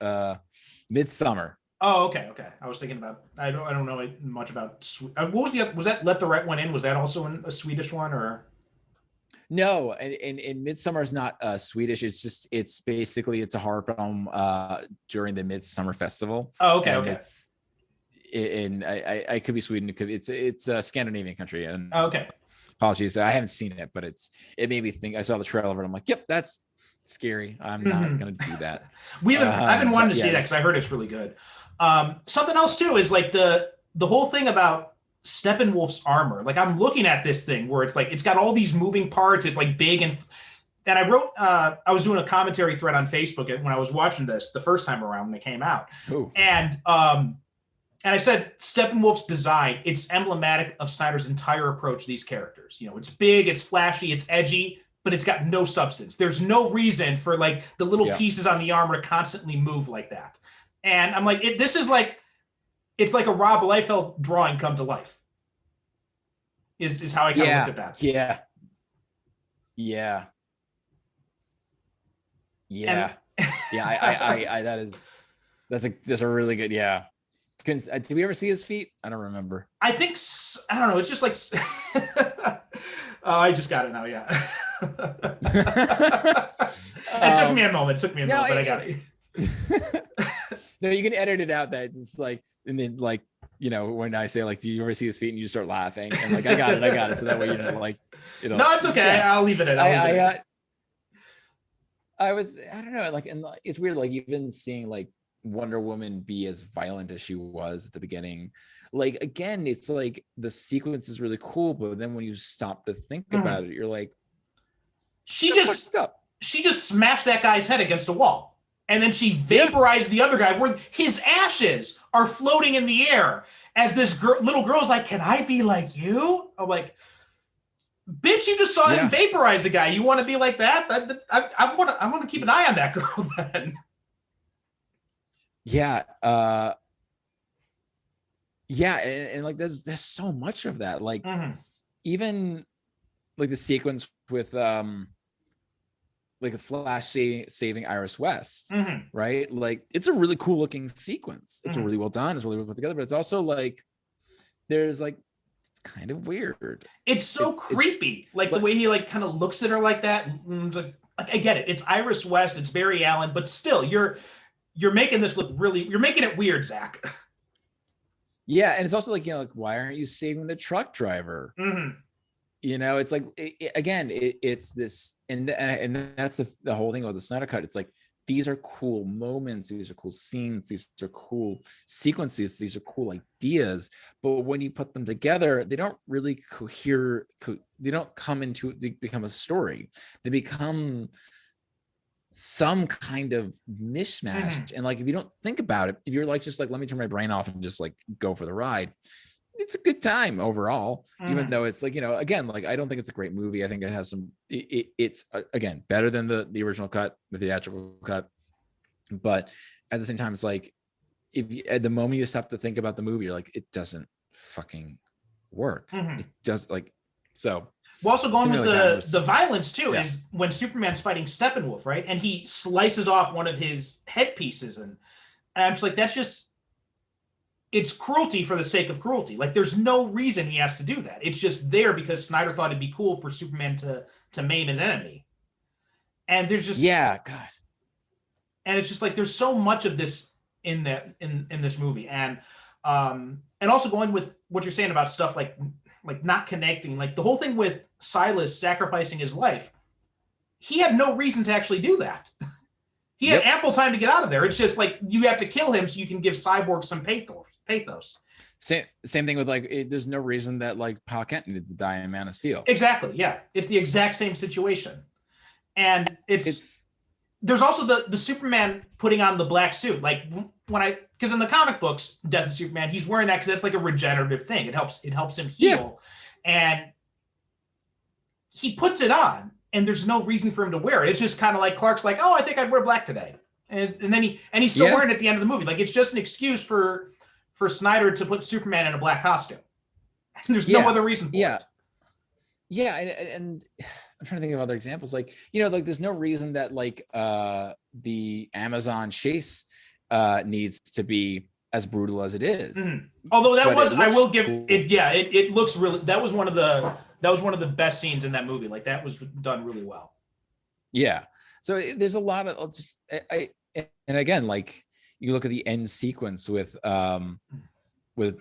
Midsummer. Oh, okay. I was thinking about. I don't know much about. What was was that Let the Right One In? Was that also a Swedish one, or? No, and Midsummer is not Swedish. It's basically a horror film during the Midsummer Festival. Oh, okay. It's I could be Sweden. It's a Scandinavian country. And okay. Apologies, I haven't seen it, but it made me think. I saw the trailer and I'm like, yep, that's scary. I'm not gonna do that. I've been wanting to see that because I heard it's really good. Something else too is like the whole thing about Steppenwolf's armor. Like, I'm looking at this thing where it's like, it's got all these moving parts. It's like big. And I wrote, I was doing a commentary thread on Facebook when I was watching this the first time around when it came out. Ooh. And And I said Steppenwolf's design, it's emblematic of Snyder's entire approach to these characters. You know, it's big, it's flashy, it's edgy, but it's got no substance. There's no reason for like the little pieces on the armor to constantly move like that. And I'm like, this is like, it's like a Rob Liefeld drawing come to life. Is how I kind of looked at that. Yeah. That's a really good. Yeah. Did we ever see his feet? I don't remember. I think I don't know. It's just like I just got it now. Yeah. It took me a moment. But I got it. No, you can edit it out. That it's like, and then like, you know, when I say like, do you ever see his feet, and you start laughing, and like, I got it. So that way, you know, like, you know. No, it's okay. I'll leave it in. I don't know, like, and it's weird, like even seeing like Wonder Woman be as violent as she was at the beginning, like again, it's like the sequence is really cool, but then when you stop to think about it, you're like, she just smashed that guy's head against a wall. And then she vaporized the other guy where his ashes are floating in the air as this little girl's like, can I be like you? I'm like, bitch, you just saw him vaporize a guy. You want to be like that? I want to keep an eye on that girl then. Yeah. And like there's so much of that. Like even like the sequence with like the Flash saving Iris West, right? Like it's a really cool looking sequence. It's really well done. It's really well put together, but it's also like there's like it's kind of weird. It's so creepy, like the way he like kind of looks at her like that. Like I get it. It's Iris West. It's Barry Allen, but still, you're making this look really. You're making it weird, Zach. Yeah, and it's also like, you know, like why aren't you saving the truck driver? You know, it's like it's this, and that's the whole thing about the Snyder Cut. It's like these are cool moments, these are cool scenes, these are cool sequences, these are cool ideas. But when you put them together, they don't really cohere. They don't they become a story. They become some kind of mishmash. And like if you don't think about it, if you're like just like let me turn my brain off and just like go for the ride, it's a good time overall, even though it's like, you know, again, like I don't think it's a great movie. I think it has some it's again better than the original cut, the theatrical cut, but at the same time it's like if you, at the moment you stop to think about the movie, you're like, it doesn't fucking work. It does, like, so we're also going with the violence too. Is when Superman's fighting Steppenwolf, right, and he slices off one of his headpieces, and I'm just like, that's just, it's cruelty for the sake of cruelty. Like there's no reason he has to do that. It's just there because Snyder thought it'd be cool for Superman to maim an enemy. And there's just God. And it's just like there's so much of this in this movie. And also going with what you're saying about stuff like not connecting, like the whole thing with Silas sacrificing his life. He had no reason to actually do that. He had ample time to get out of there. It's just like you have to kill him so you can give Cyborg some pathos. Same thing with like there's no reason that like Pa Kent needed to die in Man of Steel. Exactly. Yeah, it's the exact same situation, and it's there's also the Superman putting on the black suit. Like because in the comic books, Death of Superman, he's wearing that because that's like a regenerative thing. It helps him heal, and he puts it on, and there's no reason for him to wear it. It's just kind of like Clark's like, oh, I think I'd wear black today, and then he's still wearing it at the end of the movie. Like it's just an excuse for Snyder to put Superman in a black costume. There's no other reason for it. Yeah, and I'm trying to think of other examples. Like, you know, like there's no reason that like the Amazon chase needs to be as brutal as it is. Although that was, I will give cool. it. Yeah, it looks really. That was one of the best scenes in that movie. Like that was done really well. Yeah. So there's a lot of and again, like you look at the end sequence with the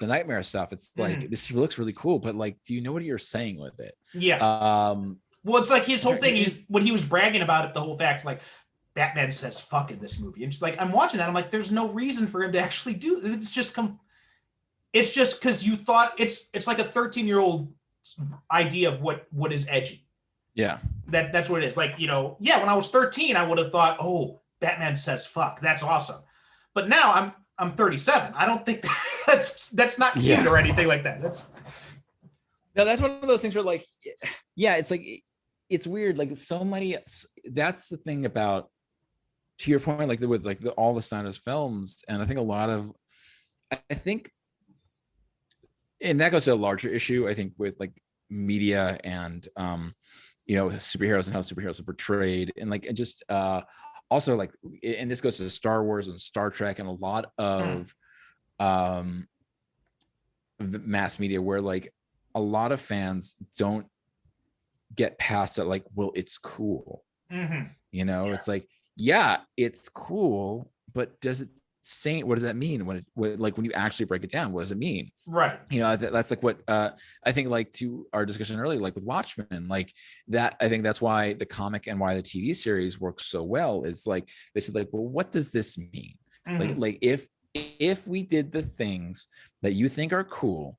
nightmare stuff. It's like this looks really cool, but like, do you know what you're saying with it? Yeah. Well, it's like his whole thing is when he was bragging about it. The whole fact, like Batman says "fuck" in this movie, and it's like I'm watching that. I'm like, there's no reason for him to actually do it. It's just because you thought it's like a 13-year-old idea of what is edgy. Yeah. That's what it is. Like, you know, yeah, when I was 13, I would have thought, oh, Batman says "fuck," that's awesome. But now I'm 37. I don't think that's not cute or anything like that. No, that's one of those things where like, yeah, it's like, it's weird. Like so many, that's the thing about, to your point, like with like all the Snyder's films. And I think I think, and that goes to a larger issue, I think, with like media and, superheroes and how superheroes are portrayed. And like, and just also like, and this goes to Star Wars and Star Trek and a lot of mass media where like a lot of fans don't get past it. Like, well, it's cool. It's like, yeah, it's cool, but what does that mean when you actually break it down? What does it mean? Right. That's like what I think, like to our discussion earlier, like with Watchmen, like that, I think that's why the comic and why the TV series works so well. It's like, they said like, well, what does this mean? Like if we did the things that you think are cool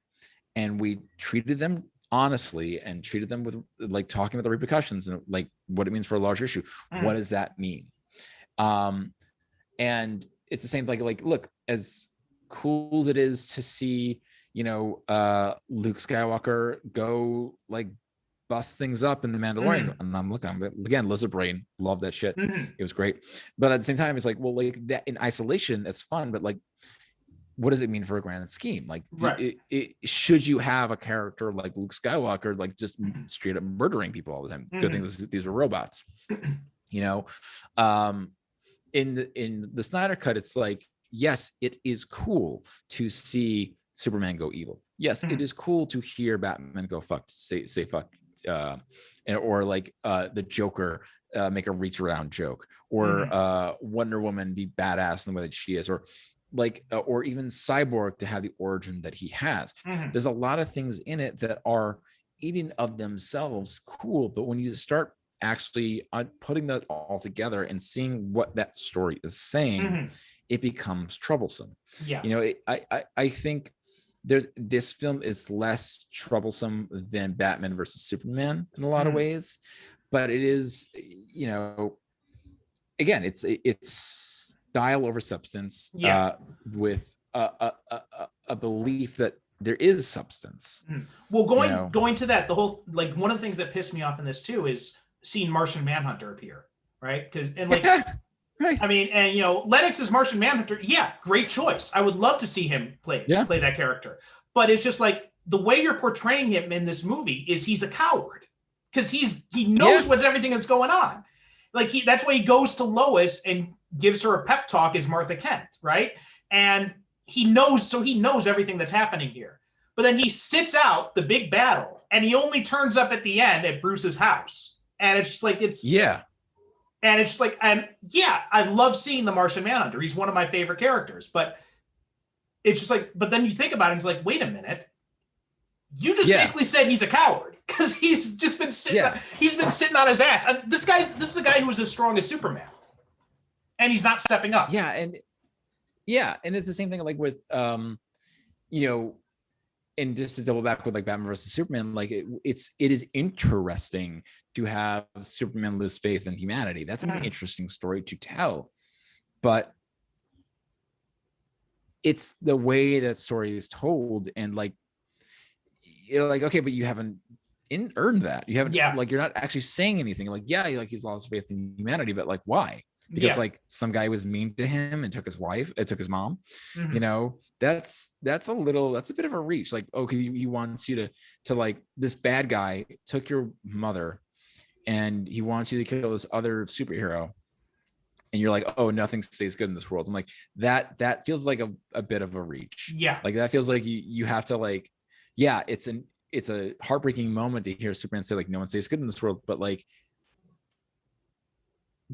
and we treated them honestly and treated them with like talking about the repercussions and like what it means for a larger issue, what does that mean? And it's the same, like look, as cool as it is to see Luke Skywalker go like bust things up in the Mandalorian, and I'm again, Lizard Brain, love that shit. It was great, but at the same time it's like, well, like that in isolation it's fun, but like what does it mean for a grand scheme? Like, should you have a character like Luke Skywalker, like just straight up murdering people all the time? Good thing these are robots. In the Snyder Cut, it's like, yes, it is cool to see Superman go evil. Yes, it is cool to hear Batman go say fuck, or like the Joker make a reach around joke, or Wonder Woman be badass in the way that she is, or like, or even Cyborg to have the origin that he has. There's a lot of things in it that are in of themselves cool, but when you start actually putting that all together and seeing what that story is saying, it becomes troublesome. I think this film is less troublesome than Batman versus Superman in a lot of ways, but it is, again, it's style over substance, with a belief that there is substance. Well, going to that, the whole, like, one of the things that pissed me off in this too is seeing Martian Manhunter appear, right? Right. I mean, and Lennox is Martian Manhunter. Yeah, great choice. I would love to see him play that character. But it's just like the way you're portraying him in this movie is he's a coward, because he knows what's everything that's going on. Like that's why he goes to Lois and gives her a pep talk as Martha Kent, right? And he knows everything that's happening here. But then he sits out the big battle and he only turns up at the end at Bruce's house. And it's just like, I love seeing the Martian Manhunter. He's one of my favorite characters, but it's just like, but then you think about it and it's like, wait a minute. You just basically said he's a coward, because he's just been sitting, he's been sitting on his ass. And this is a guy who was as strong as Superman, and he's not stepping up. And it's the same thing like with, and just to double back with like Batman versus Superman, like it is interesting to have Superman lose faith in humanity. That's an interesting story to tell, but it's the way that story is told, and like, like, okay, but you haven't earned that. You haven't, like, you're not actually saying anything. Like, like he's lost faith in humanity, but like, why? Because like some guy was mean to him and took his wife, took his mom. That's a bit of a reach. Like, okay, he wants you to like, this bad guy took your mother and he wants you to kill this other superhero, and you're like, oh, nothing stays good in this world. I'm like, that feels like a bit of a reach. Like that feels like you have to like, it's a heartbreaking moment to hear Superman say like, no one stays good in this world, but like,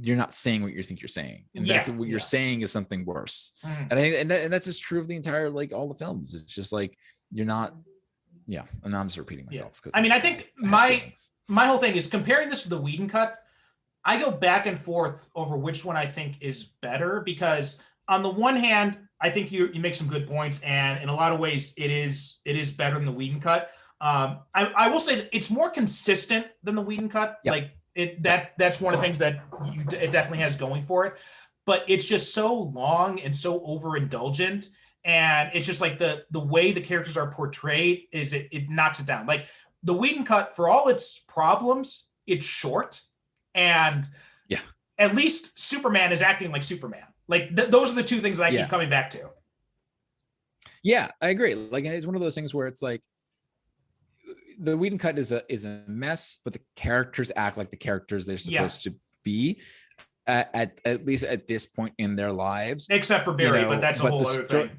you're not saying what you think you're saying, and what you're saying is something worse. And I think, and that's just true of the entire, like, all the films. It's just like, you're not, and I'm just repeating myself. I mean, I think my whole thing is comparing this to the Whedon cut. I go back and forth over which one I think is better, because on the one hand, I think you make some good points, and in a lot of ways it is better than the Whedon cut. I will say that it's more consistent than the Whedon cut. Like, that's one of the things that it definitely has going for it, but it's just so long and so overindulgent And it's just like the way the characters are portrayed is it knocks it down. Like the Whedon cut, for all its problems, it's short, and at least Superman is acting like Superman. Like those are the two things that I keep coming back to. Yeah, I agree. Like it's one of those things where it's like the Whedon cut is a mess, but the characters act like the characters they're supposed to be at least at this point in their lives. Except for Barry, but that's a whole other thing.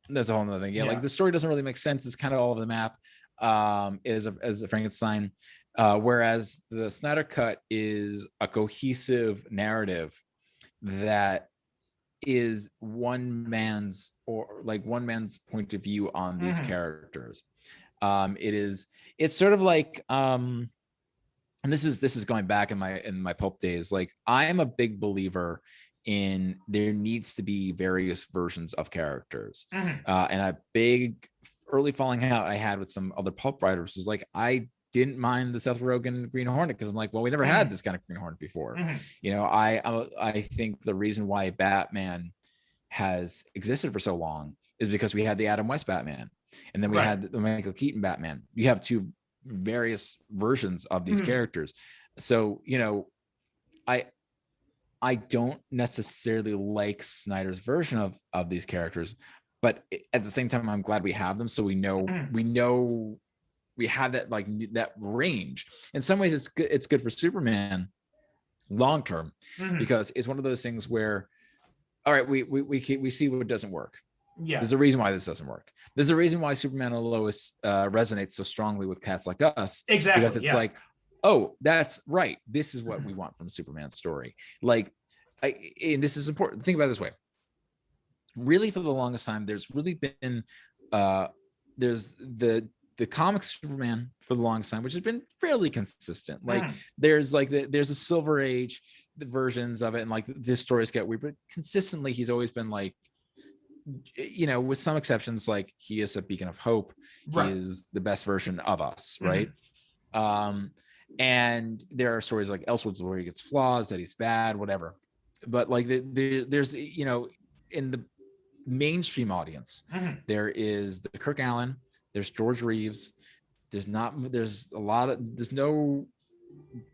That's a whole other thing. Yeah, like the story doesn't really make sense. It's kind of all over the map. As a Frankenstein, whereas the Snyder Cut is a cohesive narrative that is one man's point of view on these characters. It's sort of like and this is going back in my pulp days. Like I am a big believer in there needs to be various versions of characters. And a big early falling out I had with some other pulp writers was like, I didn't mind the Seth Rogen Green Hornet because I'm like, well, we never had this kind of Green Hornet before. You know, I think the reason why Batman has existed for so long is because we had the Adam West Batman, and then we had the Michael Keaton Batman. You have two various versions of these characters. So, you know, I don't necessarily like Snyder's version of these characters, but at the same time, I'm glad we have them. So we know we have that like that range. In some ways, it's good for Superman long term because it's one of those things where, all right, we see what doesn't work. Yeah, there's a reason why this doesn't work. There's a reason why Superman and Lois resonates so strongly with cats like us. Exactly, because it's like, oh, that's right. This is what we want from Superman's story. Like, and this is important. Think about it this way. Really, for the longest time, there's really been there's the comic Superman for the longest time, which has been fairly consistent. Like there's a Silver Age versions of it, and like the stories get weird, but consistently he's always been like, you know, with some exceptions, like he is a beacon of hope. He is the best version of us, right? And there are stories like Elseworlds where he gets flaws, that he's bad, whatever. But like there's, you know, in the mainstream audience, there is the Kirk Allen, there's George Reeves, there's no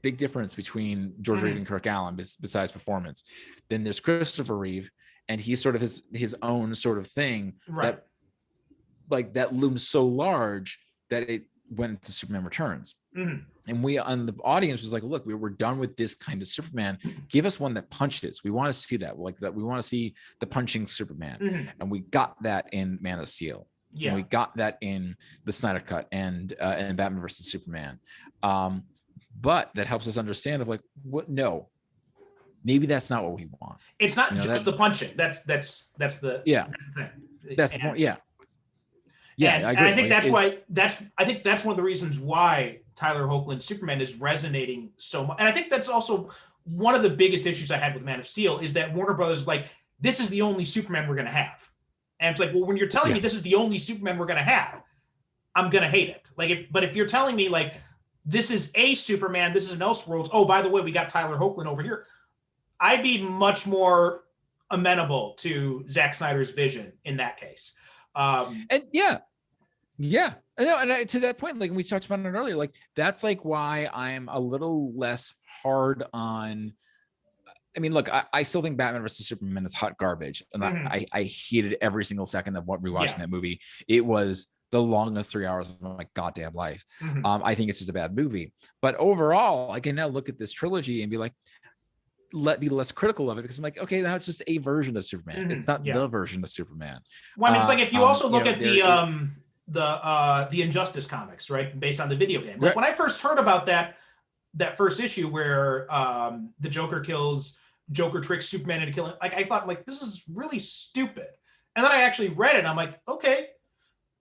big difference between George Reeves and Kirk Allen besides performance. Then there's Christopher Reeve, and he's sort of his own sort of thing that looms so large that it went into Superman Returns. And we on the audience was like, look, we're done with this kind of Superman. Give us one that punches. We want to see that. Like that, we want to see the punching Superman. And we got that in Man of Steel. Yeah, and we got that in the Snyder Cut and Batman versus Superman. But that helps us understand of like, what? No, maybe that's not what we want. It's not just the punching. That's the that's the thing. That's more. Yeah. And I agree. And I think I think that's one of the reasons why Tyler Hoechlin's Superman is resonating so much. And I think that's also one of the biggest issues I had with Man of Steel is that Warner Brothers is like, this is the only Superman we're going to have. And it's like, well, when you're telling me this is the only Superman we're going to have, I'm going to hate it. Like, but if you're telling me like, this is a Superman, this is an Elseworlds, oh, by the way, we got Tyler Hoechlin over here, I'd be much more amenable to Zack Snyder's vision in that case. And to that point, like we talked about it earlier, like that's like why I'm a little less hard on. I mean, look, I still think Batman vs Superman is hot garbage, and I hated every single second of what rewatching that movie. It was the longest 3 hours of my goddamn life. I think it's just a bad movie, but overall, I can now look at this trilogy and be like, be less critical of it because I'm like, okay, now it's just a version of Superman. It's not the version of Superman. Well, I mean, it's like if you also look at the Injustice comics, right, based on the video game. Like when I first heard about that first issue where the Joker tricks Superman into killing, like I thought, like, this is really stupid. And then I actually read it and I'm like, okay,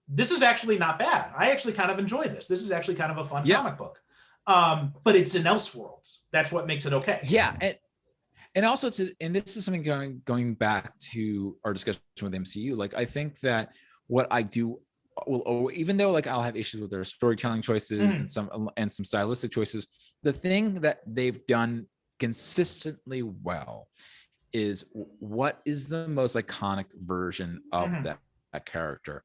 this is actually not bad. I actually kind of enjoy this. This is actually kind of a fun comic book. But it's in Elseworlds. That's what makes it okay. Yeah. And also and this is something going back to our discussion with MCU. Like, I think that what I do will, even though like I'll have issues with their storytelling choices and some stylistic choices, the thing that they've done consistently well is what is the most iconic version of that character.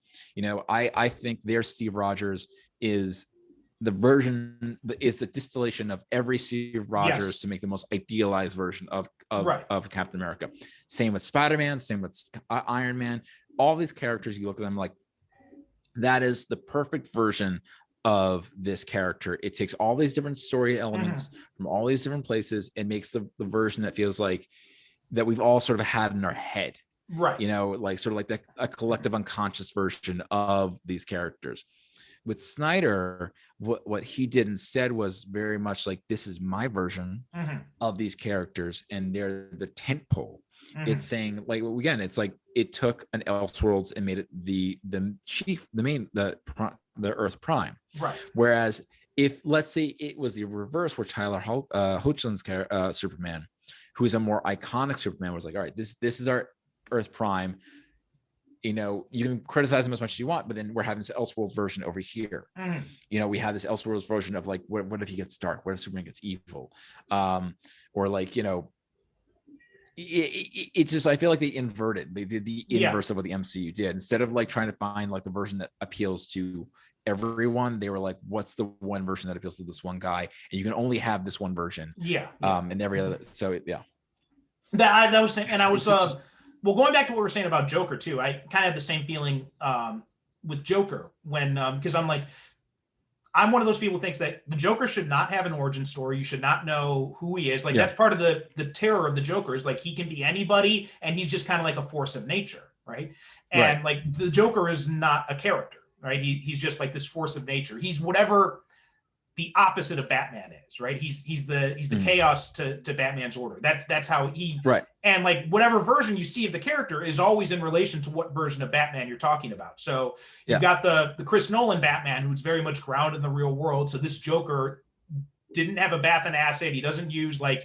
I think their Steve Rogers is the version, is the distillation of every Steve Rogers to make the most idealized version of Captain America. Same with Spider-Man, same with Iron Man. All these characters, you look at them like, that is the perfect version of this character. It takes all these different story elements from all these different places and makes the version that feels like that we've all sort of had in our head. Right. Like sort of like a collective unconscious version of these characters. With Snyder, what he did instead was very much like, this is my version of these characters, and they're the tent pole. It's saying, like, again, it's like it took an Elseworlds and made it the Earth Prime. Right. Whereas if, let's say, it was the reverse, where Tyler Hoechlin's Superman, who is a more iconic Superman, was like, all right, this is our Earth Prime. You can criticize him as much as you want, but then we're having this Elseworlds version over here. We have this Elseworlds version of like, what if he gets dark? What if Superman gets evil? Or like, it's just, I feel like they inverted. They did the inverse of what the MCU did. Instead of like trying to find like the version that appeals to everyone, they were like, what's the one version that appeals to this one guy? And you can only have this one version. And every other. So That was saying, and I was well, going back to what we were saying about Joker too, I kind of had the same feeling with Joker when, because I'm one of those people who thinks that the Joker should not have an origin story. You should not know who he is. Like that's part of the terror of the Joker, is like he can be anybody and he's just kind of like a force of nature, right? And like the Joker is not a character, right? He's just like this force of nature. He's whatever the opposite of Batman is, right? He's the chaos to Batman's order. That's how he And like whatever version you see of the character is always in relation to what version of Batman you're talking about. So you've got the Chris Nolan Batman, who's very much grounded in the real world. So this Joker didn't have a bath in acid. He doesn't use like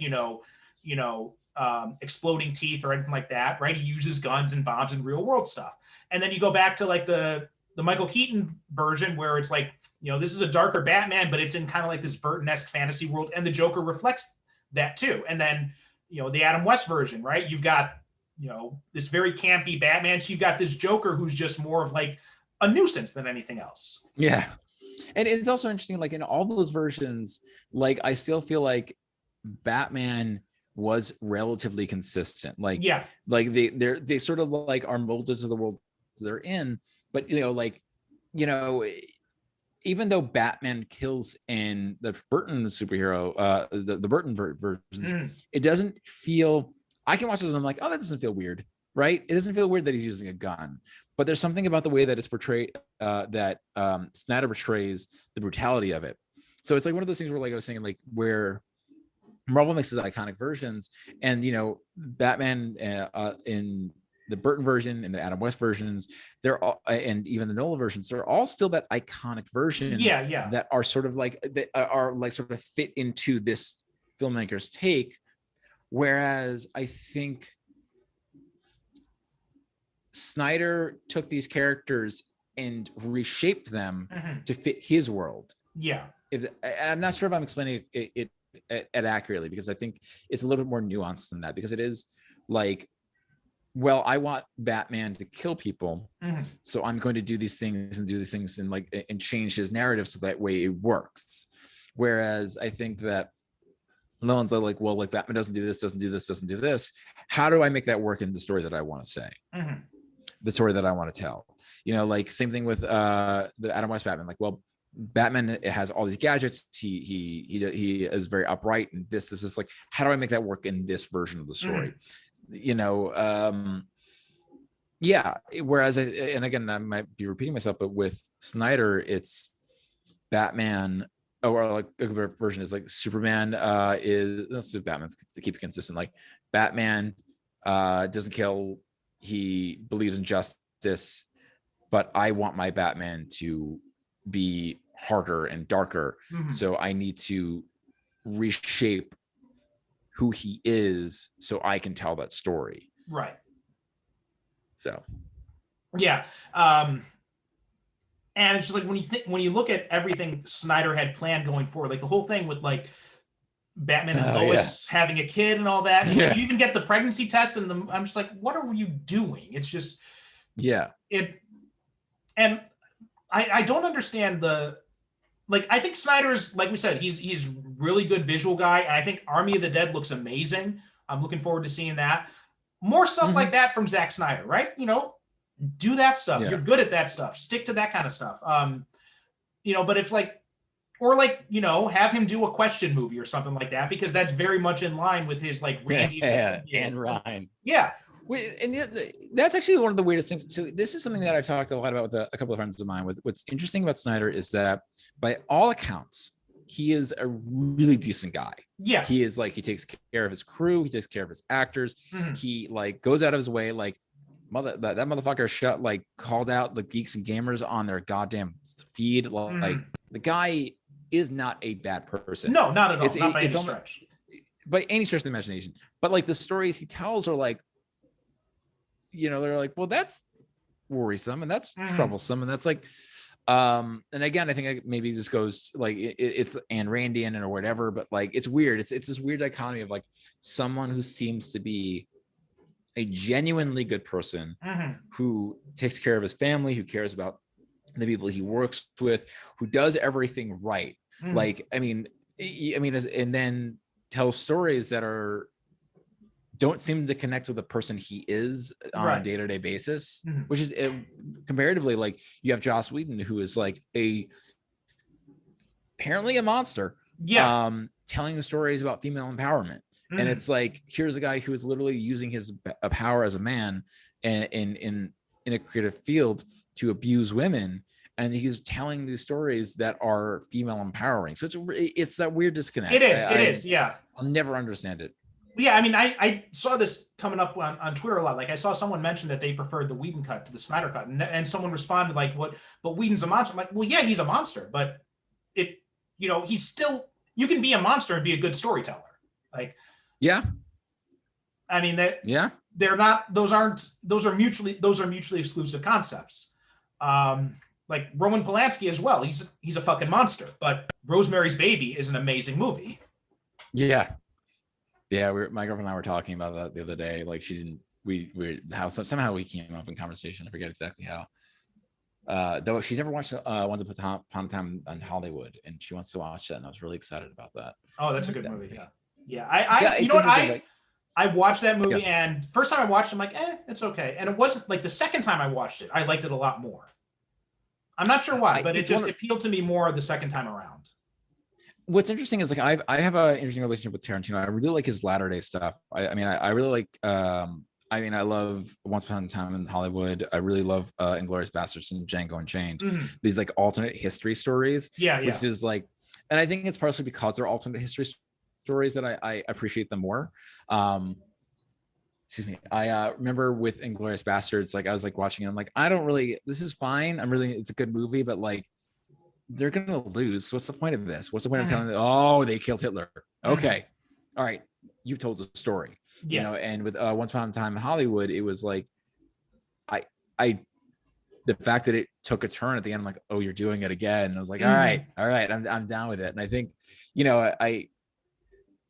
exploding teeth or anything like that, right? He uses guns and bombs and real world stuff. And then you go back to like the Michael Keaton version, where it's like, this is a darker Batman, but it's in kind of like this Burton-esque fantasy world, and the Joker reflects that too. And then, the Adam West version, right? You've got, this very campy Batman. So you've got this Joker who's just more of like a nuisance than anything else. Yeah. And it's also interesting, like in all those versions, like I still feel like Batman was relatively consistent. Like, like they sort of like are molded to the world they're in, but even though Batman kills in the Burton superhero, the Burton versions, it doesn't feel, I can watch this and I'm like, oh, that doesn't feel weird, right? It doesn't feel weird that he's using a gun, but there's something about the way that it's portrayed, that Snyder portrays the brutality of it. So it's like one of those things where, like I was saying, like where Marvel makes his iconic versions, and Batman in the Burton version and the Adam West versions, they're all, and even the Nolan versions, they're all still that iconic version. That are sort of like, that are like sort of fit into this filmmaker's take. Whereas I think Snyder took these characters and reshaped them to fit his world. I'm not sure if I'm explaining it accurately, because I think it's a little bit more nuanced than that, because it is like, well, I want Batman to kill people, so I'm going to do these things and change his narrative so that way it works. Whereas I think that Nolan's like, well, like Batman doesn't do this, doesn't do this, doesn't do this. How do I make that work in the story that I want to say? The story that I want to tell. Like same thing with the Adam West Batman. Like, well, Batman has all these gadgets. He is very upright, and this is like, how do I make that work in this version of the story? Whereas and again, I might be repeating myself, but with Snyder, it's Batman, or like a good version is like Superman let's do Batman to keep it consistent. Like Batman doesn't kill, he believes in justice, but I want my Batman to be harder and darker. So I need to reshape who he is so I can tell that story. Right. So. Yeah. And it's just like when you look at everything Snyder had planned going forward, like the whole thing with like Batman and Lois having a kid and all that. And Yeah. you even get the pregnancy test, and I'm just like, what are you doing? It's just and I don't understand I think Snyder's, like we said, he's really good visual guy, and I think Army of the Dead looks amazing. I'm looking forward to seeing that. More stuff like that from Zack Snyder, right? Do that stuff. You're good at that stuff. Stick to that kind of stuff. But if have him do a question movie or something like that, because that's very much in line with his Randy and Ryan. Yeah. And that's actually one of the weirdest things. So this is something that I've talked a lot about with a couple of friends of mine. What's interesting about Snyder is that by all accounts, he is a really decent guy. Yeah. He is he takes care of his crew. He takes care of his actors. Mm-hmm. He goes out of his way. That motherfucker called out the geeks and gamers on their goddamn feed. The guy is not a bad person. No, not at all. Not by any stretch. By any stretch of the imagination. But the stories he tells are they're well, that's worrisome and that's troublesome. And that's and again, I think maybe this goes it's Ayn Randian or whatever, but it's weird. It's this weird dichotomy of someone who seems to be a genuinely good person who takes care of his family, who cares about the people he works with, who does everything right. And then tells stories that don't seem to connect with the person he is on a day-to-day basis, which is comparatively you have Joss Whedon, who is apparently a monster, telling the stories about female empowerment. And it's here's a guy who is literally using his power as a man in a creative field to abuse women, and he's telling these stories that are female empowering. So it's that weird disconnect. It is. Yeah. I'll never understand it. Yeah, I mean, I saw this coming up on Twitter a lot. I saw someone mention that they preferred the Whedon cut to the Snyder cut, and someone responded what? But Whedon's a monster. I'm like, well, yeah, he's a monster, but he's still. You can be a monster and be a good storyteller. Yeah. I mean that. Yeah. They're not. Those are mutually exclusive concepts. Roman Polanski as well. He's a fucking monster, but Rosemary's Baby is an amazing movie. Yeah. Yeah, my girlfriend and I were talking about that the other day. She didn't. Somehow we came up in conversation. I forget exactly how. Though she's never watched Once Upon a Time in Hollywood, and she wants to watch that, and I was really excited about that. Oh, that's a good movie. Yeah. You know what? I watched that movie, and first time I watched it, I'm like, it's okay. And it wasn't the second time I watched it, I liked it a lot more. I'm not sure why, but it just appealed to me more the second time around. What's interesting is I have an interesting relationship with Tarantino. I really like his latter day stuff. I really like. I love Once Upon a Time in Hollywood. I really love Inglourious Basterds and Django Unchained. These alternate history stories. Which is and I think it's partially because they're alternate history stories that I appreciate them more. Excuse me. I remember with Inglourious Basterds, I was watching it. I'm I don't really. This is fine. It's a good movie, but they're gonna lose. What's the point of this? What's the point of telling them? Oh, they killed Hitler. Okay, all right. You've told the story. And with Once Upon a Time in Hollywood, it was the fact that it took a turn at the end. I'm oh, you're doing it again. And I was all right, I'm down with it. And I think,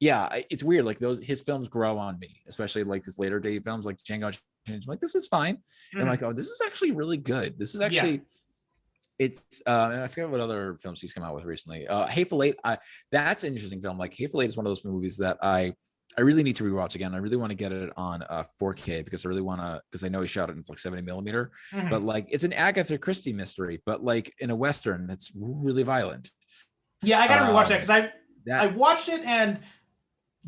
it's weird. His films grow on me, especially his later day films, Django Unchained. I'm this is fine. And oh, this is actually really good. This is actually. It's and I forget what other films he's come out with recently. Hateful Eight. That's an interesting film. Hateful Eight is one of those movies that I really need to rewatch again. I really want to get it on 4K because I really want to, because I know he shot it in 70 millimeter. But it's an Agatha Christie mystery, but in a Western that's really violent. Yeah, I gotta rewatch that because I watched it and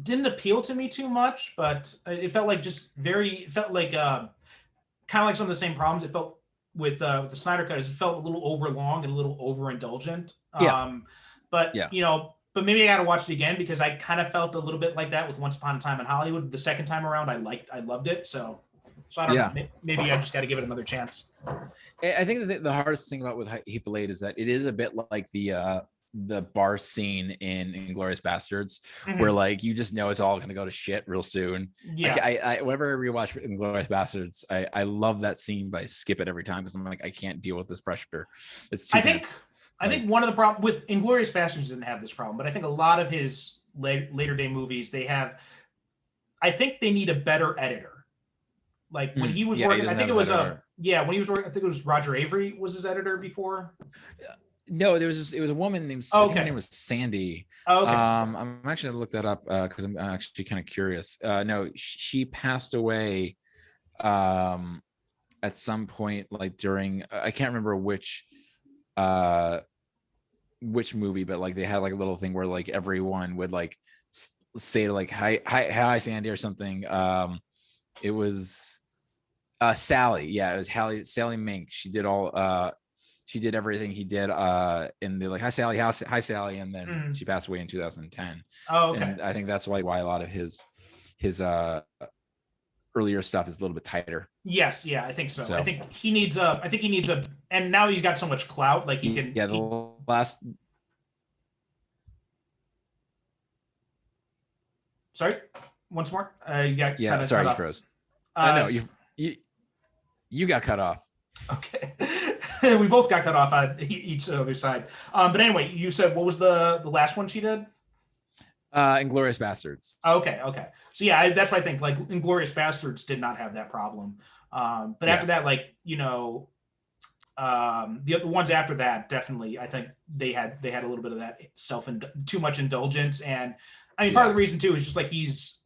didn't appeal to me too much, but it felt kind of some of the same problems. It felt with the Snyder Cut, it felt a little overlong and a little overindulgent. But maybe I got to watch it again because I kind of felt a little bit like that with Once Upon a Time in Hollywood. The second time around, I loved it. So I don't know. Maybe I just got to give it another chance. I think the hardest thing about with Hateful Eight is that it is a bit like the bar scene in Inglourious Basterds, where you just know it's all going to go to shit real soon. I whenever I rewatch Inglourious Basterds, I love that scene, but I skip it every time because I'm I can't deal with this pressure. It's too. I think one of the problems with Inglourious Basterds didn't have this problem, but I think a lot of his later day movies, I think they need a better editor. Like when he was working, I think it was when he was working, I think it was Roger Avery was his editor before. No, it was a woman named, I think her name was Sandy. Oh, okay. I'm actually gonna look that up because I'm actually kind of curious. No, she passed away at some point, like during, I can't remember which movie, but like they had like a little thing where like everyone would like say like hi Sandy or something. It was Sally. Yeah, it was Sally Mink. She did everything he did in the like hi Sally, and then she passed away in 2010. Oh, okay. And I think that's why a lot of his earlier stuff is a little bit tighter. Yes, yeah, I think so. I think he needs a and now he's got so much clout, like he can. Yeah, last. Sorry, once more. You got sorry, you froze. No, you got cut off. Okay, we both got cut off on each other side. But anyway, you said what was the last one she did? Inglourious Bastards. Okay. So yeah, that's what I think. Like Inglourious Bastards did not have that problem. But after that, like the ones after that, definitely, I think they had a little bit of that too much indulgence. And I mean, part of the reason too is just like he's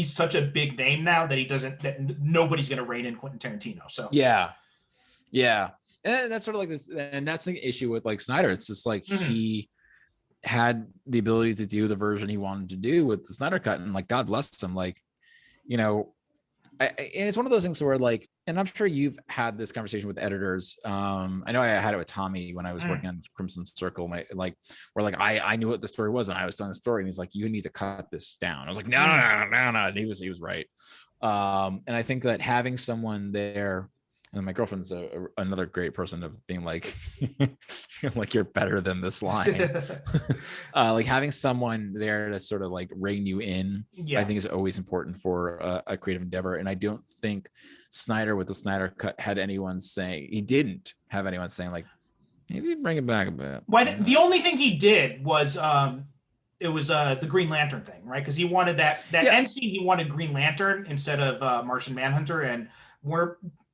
such a big name now that nobody's going to rein in Quentin Tarantino. So yeah, and that's sort of like this, and that's the issue with like Snyder. It's just like he had the ability to do the version he wanted to do with the Snyder Cut, and like God bless him, like and it's one of those things where like, and I'm sure you've had this conversation with editors. I know I had it with Tommy when I was working on Crimson Circle, where I knew what the story was and I was telling the story, and he's like, you need to cut this down. I was like, no. And he was right. And I think that having someone there, and my girlfriend's another great person of being like, like you're better than this line. Like having someone there to sort of like rein you in, I think is always important for a creative endeavor. And I don't think Snyder with the Snyder Cut he didn't have anyone saying like, maybe bring it back a bit. Well, the only thing he did was it was the Green Lantern thing, right? Because he wanted that end scene. He wanted Green Lantern instead of Martian Manhunter,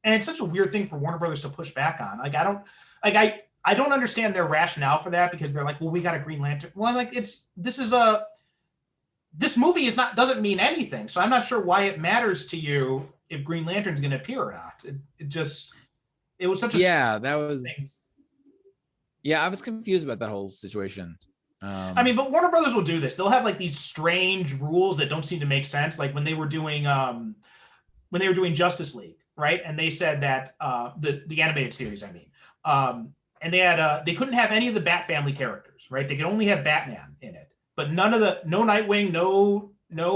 and it's such a weird thing for Warner Brothers to push back on. Like I don't understand their rationale for that, because they're like, well, we got a Green Lantern. Well, I'm like, this movie doesn't mean anything. So I'm not sure why it matters to you if Green Lantern's going to appear or not. It was such a thing. Yeah, I was confused about that whole situation. I mean, but Warner Brothers will do this. They'll have like these strange rules that don't seem to make sense. Like when they were doing Justice League, right? And they said that the animated series, I mean, and they had they couldn't have any of the Bat family characters, right? They could only have Batman in it, but no Nightwing, no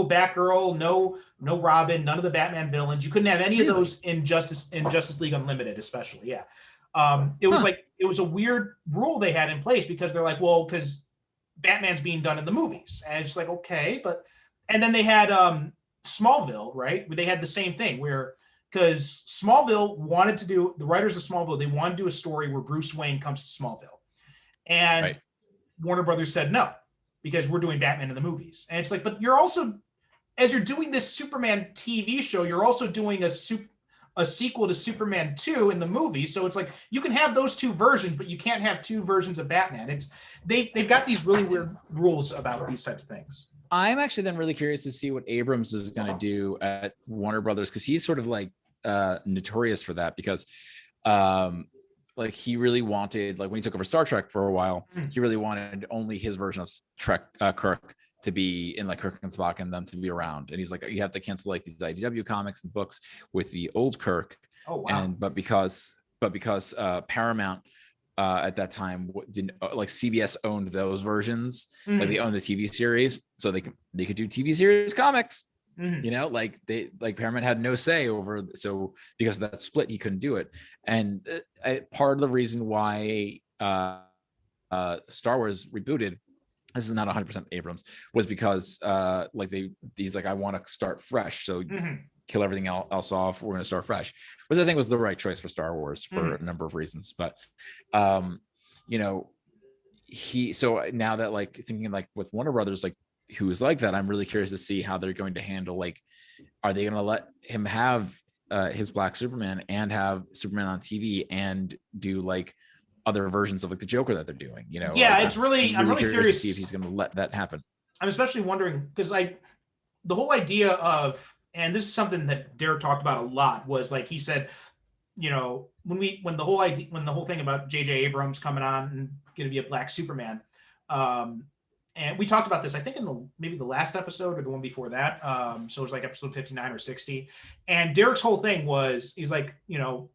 Batgirl, no Robin, none of the Batman villains. You couldn't have any of those in Justice League Unlimited, especially. Yeah. It was like, it was a weird rule they had in place, because they're like, well, because Batman's being done in the movies. And it's like, okay, and then they had Smallville, right? Where they had the same thing because Smallville wanted to do, the writers of Smallville, they wanted to do a story where Bruce Wayne comes to Smallville. And Warner Brothers said no, because we're doing Batman in the movies. And it's like, but you're also, as you're doing this Superman TV show, you're also doing a sequel to Superman 2 in the movie. So it's like, you can have those two versions, but you can't have two versions of Batman. They've got these really weird rules about these types of things. I'm actually then really curious to see what Abrams is going to do at Warner Brothers, because he's sort of like notorious for that, because like he really wanted, like when he took over Star Trek for a while, he really wanted only his version of Kirk to be in, like Kirk and Spock and them to be around. And he's like, you have to cancel like these IDW comics and books with the old Kirk. Oh, wow. But because Paramount at that time didn't, like CBS owned those versions, like they owned the TV series, so they could do TV series comics. You know, like Paramount had no say over, so because of that split, he couldn't do it. And part of the reason why Star Wars rebooted, this is not 100% Abrams, was because he's like, I want to start fresh, so kill everything else off, we're going to start fresh, which I think was the right choice for Star Wars for a number of reasons. But you know, so now that, like, thinking like with Warner Brothers, like who is like that. I'm really curious to see how they're going to handle, like, are they going to let him have his Black Superman and have Superman on TV and do like other versions of like the Joker that they're doing, you know? Yeah, like, it's really, I'm really curious to see if he's going to let that happen. I'm especially wondering because the whole idea of, and this is something that Derek talked about a lot, was like he said, you know, when the whole thing about J.J. Abrams coming on and going to be a Black Superman, and we talked about this, I think in maybe the last episode or the one before that, so it was like episode 59 or 60, and Derek's whole thing was, he's like, you know,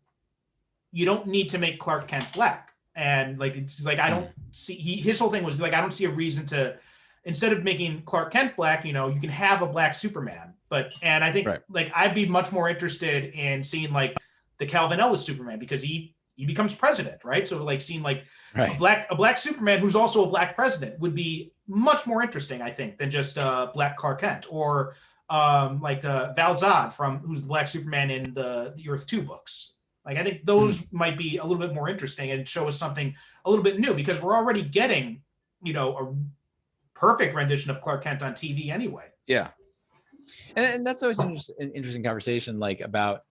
you don't need to make Clark Kent black, and like he's like, I don't see, his whole thing was like, I don't see a reason to, instead of making Clark Kent black, you know, you can have a Black Superman, and I think like I'd be much more interested in seeing like the Calvin Ellis Superman, because he becomes president, right? So like seeing like a black Superman who's also a black president would be much more interesting, I think, than just Black Clark Kent, or like Val Zod who's the Black Superman in the Earth 2 books. Like I think those might be a little bit more interesting and show us something a little bit new, because we're already getting, you know, a perfect rendition of Clark Kent on TV anyway. Yeah, and that's always an interesting conversation, like about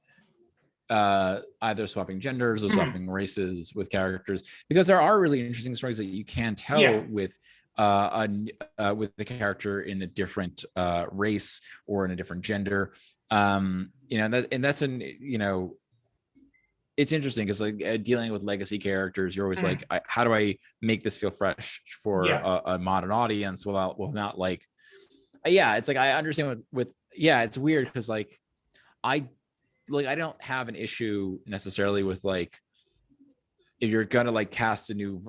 either swapping genders or swapping races with characters, because there are really interesting stories that you can tell with the character in a different race or in a different gender. You know, that's an, you know, it's interesting because like dealing with legacy characters, you're always like, how do I make this feel fresh for a modern audience without not like, it's like, I understand it's weird because like I don't have an issue necessarily with like, if you're gonna like cast a new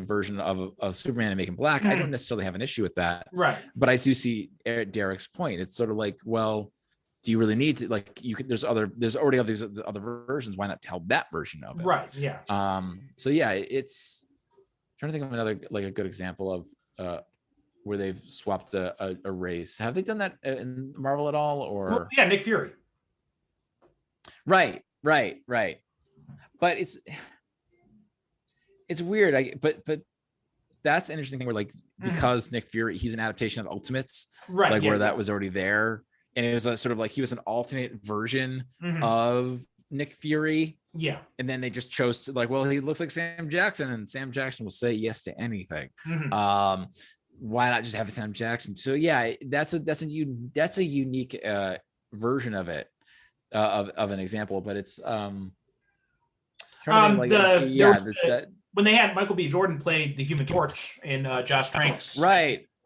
version of Superman and make him black, I don't necessarily have an issue with that. Right. But I do see Derek's point. It's sort of like, well, do you really need to, like, you could, there's already all these other versions. Why not tell that version of it? Right. Yeah. So yeah, it's I'm trying to think of another, like a good example of where they've swapped a race. Have they done that in Marvel at all? Or Nick Fury. Right. But it's weird. But that's an interesting thing where like, because Nick Fury, he's an adaptation of Ultimates, right? Like where that was already there. And it was a sort of like, he was an alternate version of Nick Fury. Yeah. And then they just chose to like, well, he looks like Sam Jackson, and Sam Jackson will say yes to anything. Why not just have Sam Jackson? So yeah, that's a unique version of it, of an example, but it's when they had Michael B. Jordan play the Human Torch in Josh Trank's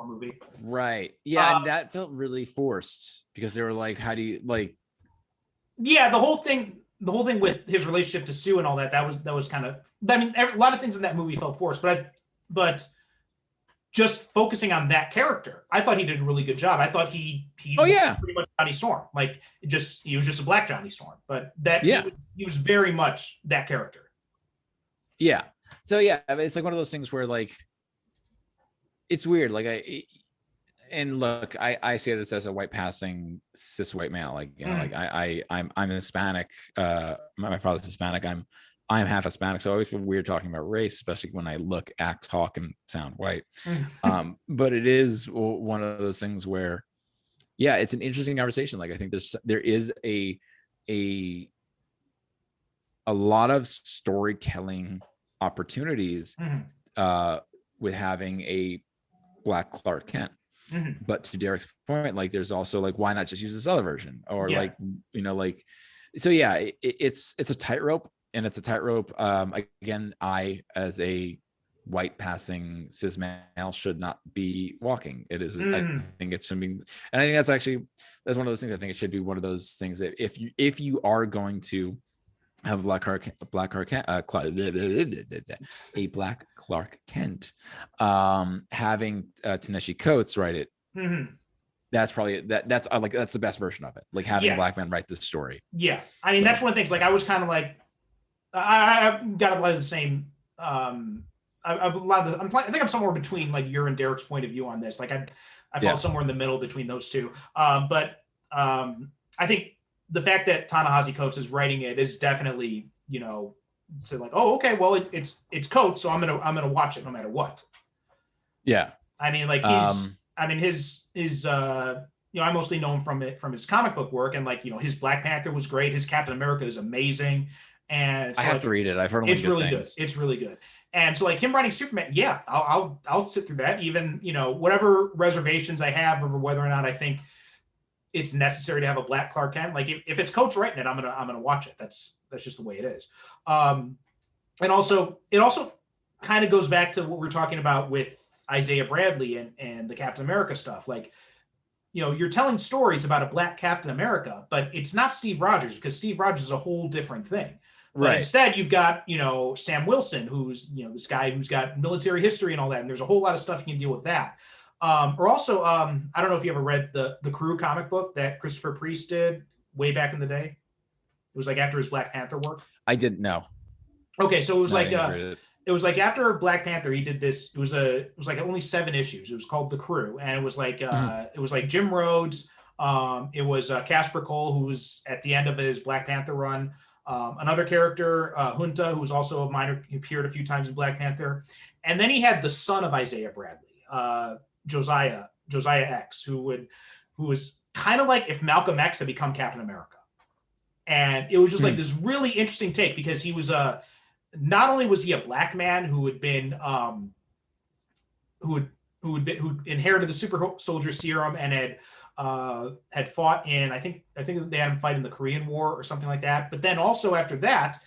movie. Right. Yeah, and that felt really forced because they were like, how do you like? Yeah, the whole thing with his relationship to Sue and all that was kind of, I mean, a lot of things in that movie felt forced, but just focusing on that character, I thought he did a really good job. I thought he was pretty much Johnny Storm. Like he was just a black Johnny Storm, but he was very much that character. Yeah. So yeah, it's like one of those things where like, it's weird. Like I say this as a white passing cis white male. Like, you know, like I'm Hispanic. My father's Hispanic. I'm half Hispanic, so I always feel weird talking about race, especially when I look, act, talk, and sound white. But it is one of those things where, yeah, it's an interesting conversation. Like I think there is a lot of storytelling opportunities with having a Black Clark Kent. But to Derek's point, like there's also like, why not just use this other version? Or like, you know, like, so yeah, it's a tightrope. And it's a tightrope. Again, I, as a white passing cis male, should not be walking. It is. I think it should be, and I think that's one of those things. I think it should be one of those things that if you are going to have a Black Clark Kent, having Ta-Nehisi Coates write it. That's probably that's the best version of it. Like having a black man write this story. Yeah, I mean that's one of the things. Like I was kind of like. I've got a lot of the same. I think I'm somewhere between like your and Derek's point of view on this. Like I fall somewhere in the middle between those two. But I think the fact that Ta-Nehisi Coates is writing it is definitely, you know, so like, oh, okay, well it's Coates, so I'm gonna watch it no matter what. Yeah. I mean, like his I mostly know him from his comic book work, and like, his Black Panther was great. His Captain America is amazing. And so, I have to read it. I've heard only it's good really things. good. It's really good. And so like him writing Superman, yeah, I'll sit through that. Even, whatever reservations I have over whether or not I think it's necessary to have a Black Clark Kent. Like if it's Coach writing it, I'm gonna watch it. That's just the way it is. And also it also kind of goes back to what we're talking about with Isaiah Bradley and the Captain America stuff. Like, you're telling stories about a Black Captain America, but it's not Steve Rogers, because Steve Rogers is a whole different thing. But instead, you've got, Sam Wilson, who's, this guy who's got military history and all that. And there's a whole lot of stuff you can deal with that. I don't know if you ever read the Crew comic book that Christopher Priest did way back in the day. It was like after his Black Panther work. I didn't know. Okay, so it was like after Black Panther, he did this. It was like only 7 issues. It was called The Crew, and it was like it was like Jim Rhodes. It was Casper Cole, who was at the end of his Black Panther run. Another character, Junta, who was also a minor, who appeared a few times in Black Panther, and then he had the son of Isaiah Bradley, Josiah X, who was kind of like if Malcolm X had become Captain America, and it was just like this really interesting take, because he was not only was he a Black man who had been who inherited the super soldier serum and had fought in, I think they had him fight in the Korean War or something like that. But then also after that,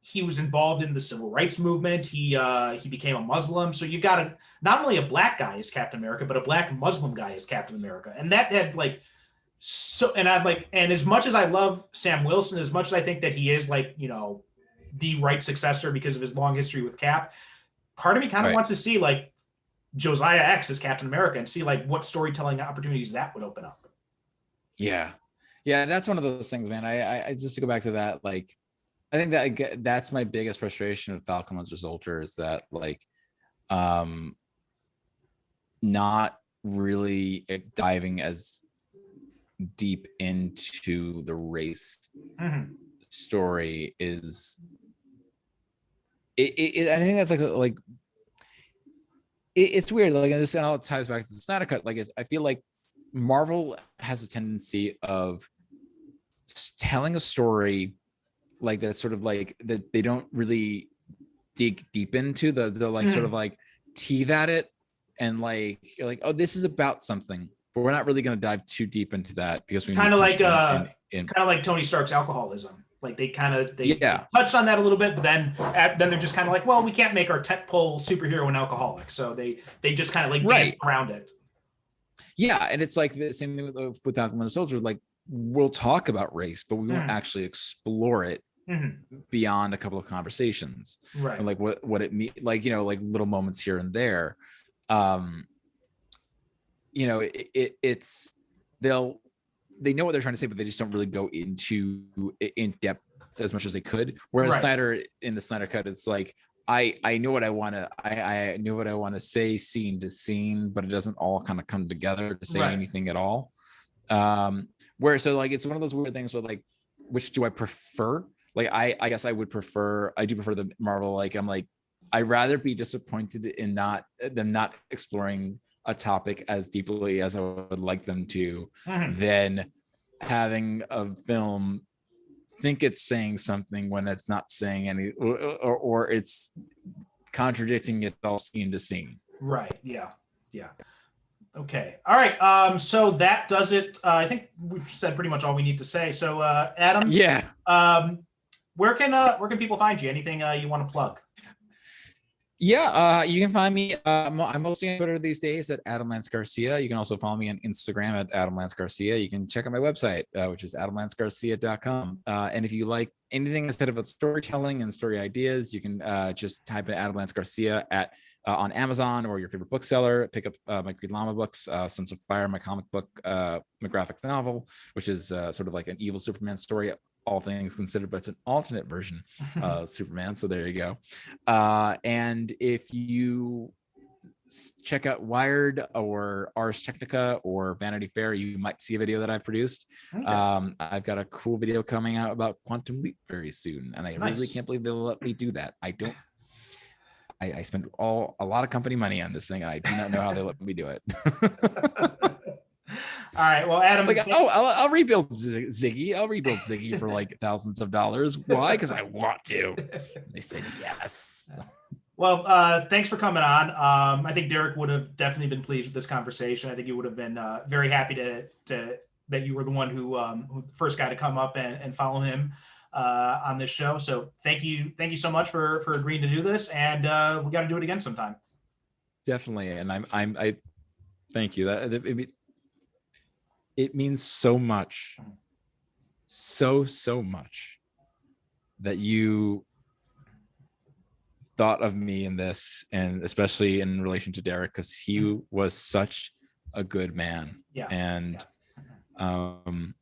he was involved in the civil rights movement. He became a Muslim. So you've got not only a Black guy as Captain America, but a Black Muslim guy as Captain America. And that had like, so, and as much as I love Sam Wilson, as much as I think that he is like, the right successor because of his long history with Cap, part of me kind of wants to see like Josiah X as Captain America and see like what storytelling opportunities that would open up. Yeah, that's one of those things, man. I just to go back to that, like, I think that's my biggest frustration with Falcon Winter Soldier, is that like, not really diving as deep into the race story is. I think that's like it's weird. Like, and this all ties back to the Snyder Cut. Like, I feel like Marvel has a tendency of telling a story like that, sort of like that they don't really dig deep into the like sort of like tease at it, and like you're like, oh, this is about something, but we're not really going to dive too deep into that because we kind of like Tony Stark's alcoholism. Like they touched on that a little bit, but then they're just kind of like, well, we can't make our tentpole superhero an alcoholic, so they just kind of like dance around it. Yeah, and it's like the same thing with Falcon Winter Soldier. Like, we'll talk about race, but we won't actually explore it beyond a couple of conversations, right? And like what it means, like, like little moments here and there. It's they know what they're trying to say, but they just don't really go into in depth as much as they could. Whereas Snyder, in the Snyder Cut, it's like, I know what I want to say scene to scene, but it doesn't all kind of come together to say anything at all. Where, so like, it's one of those weird things where like, which do I prefer? Like, I guess I do prefer the Marvel. Like, I'm like, I'd rather be disappointed in them not exploring a topic as deeply as I would like them to, than having a film think it's saying something when it's not saying any, or it's contradicting itself scene to scene. Right. Yeah. Okay. All right. So that does it. I think we've said pretty much all we need to say. So, Adam. Yeah. Where can people find you? Anything you want to plug? Yeah, you can find me. I'm mostly on Twitter these days at Adam Lance Garcia. You can also follow me on Instagram at Adam Lance Garcia. You can check out my website, which is adamlancegarcia.com. And if you like anything instead of storytelling and story ideas, you can just type in Adam Lance Garcia on Amazon or your favorite bookseller. Pick up my Green Llama books, Sons of Fire, my comic book, my graphic novel, which is sort of like an evil Superman story, all things considered, but it's an alternate version of Superman. So there you go. And if you check out Wired or Ars Technica or Vanity Fair, you might see a video that I've produced. Okay. I've got a cool video coming out about Quantum Leap very soon, and I really can't believe they'll let me do that. I spent a lot of company money on this thing, and I do not know how they let me do it. All right. Well, Adam, Like, I'll rebuild Ziggy. I'll rebuild Ziggy for like thousands of dollars. Why? Because I want to. They said yes. Well, thanks for coming on. I think Derek would have definitely been pleased with this conversation. I think he would have been very happy to that you were the one who the first guy to come up and follow him on this show. So thank you so much for agreeing to do this, and we got to do it again sometime. Definitely, and I thank you. It means so much, so much that you thought of me in this, and especially in relation to Derek, because he was such a good man. Yeah. And I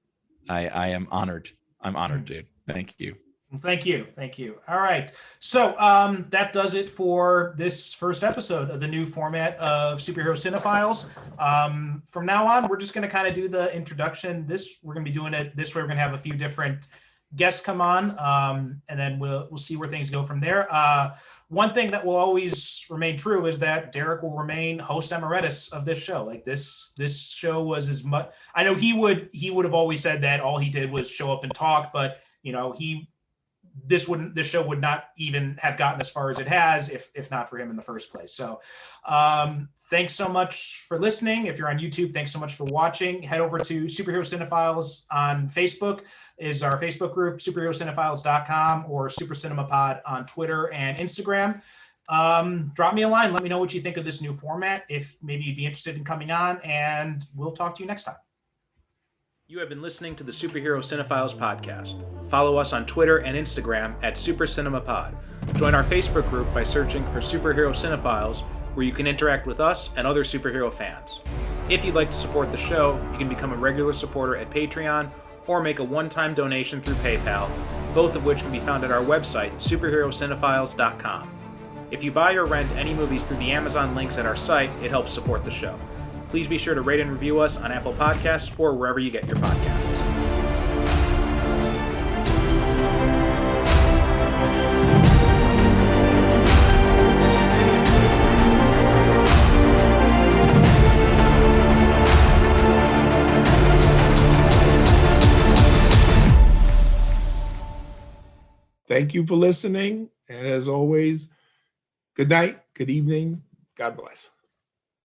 am honored. I'm honored, dude. Thank you. Thank you. All right. So that does it for this first episode of the new format of Superhero Cinephiles. From now on, we're just going to kind of do the introduction. We're going to be doing it this way. We're going to have a few different guests come on, and then we'll see where things go from there. One thing that will always remain true is that Derek will remain host emeritus of this show. Like this show was as much. I know he would have always said that all he did was show up and talk, but this show would not even have gotten as far as it has if not for him in the first place. So thanks so much for listening. If you're on YouTube, thanks so much for watching. Head over to Superhero Cinephiles on Facebook is our Facebook group, superherocinephiles.com, or Super Cinema Pod on Twitter and Instagram. Drop me a line. Let me know what you think of this new format, if maybe you'd be interested in coming on, and we'll talk to you next time. You have been listening to the Superhero Cinephiles podcast. Follow us on Twitter and Instagram at Super Cinema Pod. Join our Facebook group by searching for Superhero Cinephiles, where you can interact with us and other superhero fans. If you'd like to support the show, you can become a regular supporter at Patreon or make a one-time donation through PayPal, both of which can be found at our website, superherocinephiles.com. If you buy or rent any movies through the Amazon links at our site, it helps support the show. Please be sure to rate and review us on Apple Podcasts or wherever you get your podcasts. Thank you for listening. And as always, good night, good evening. God bless.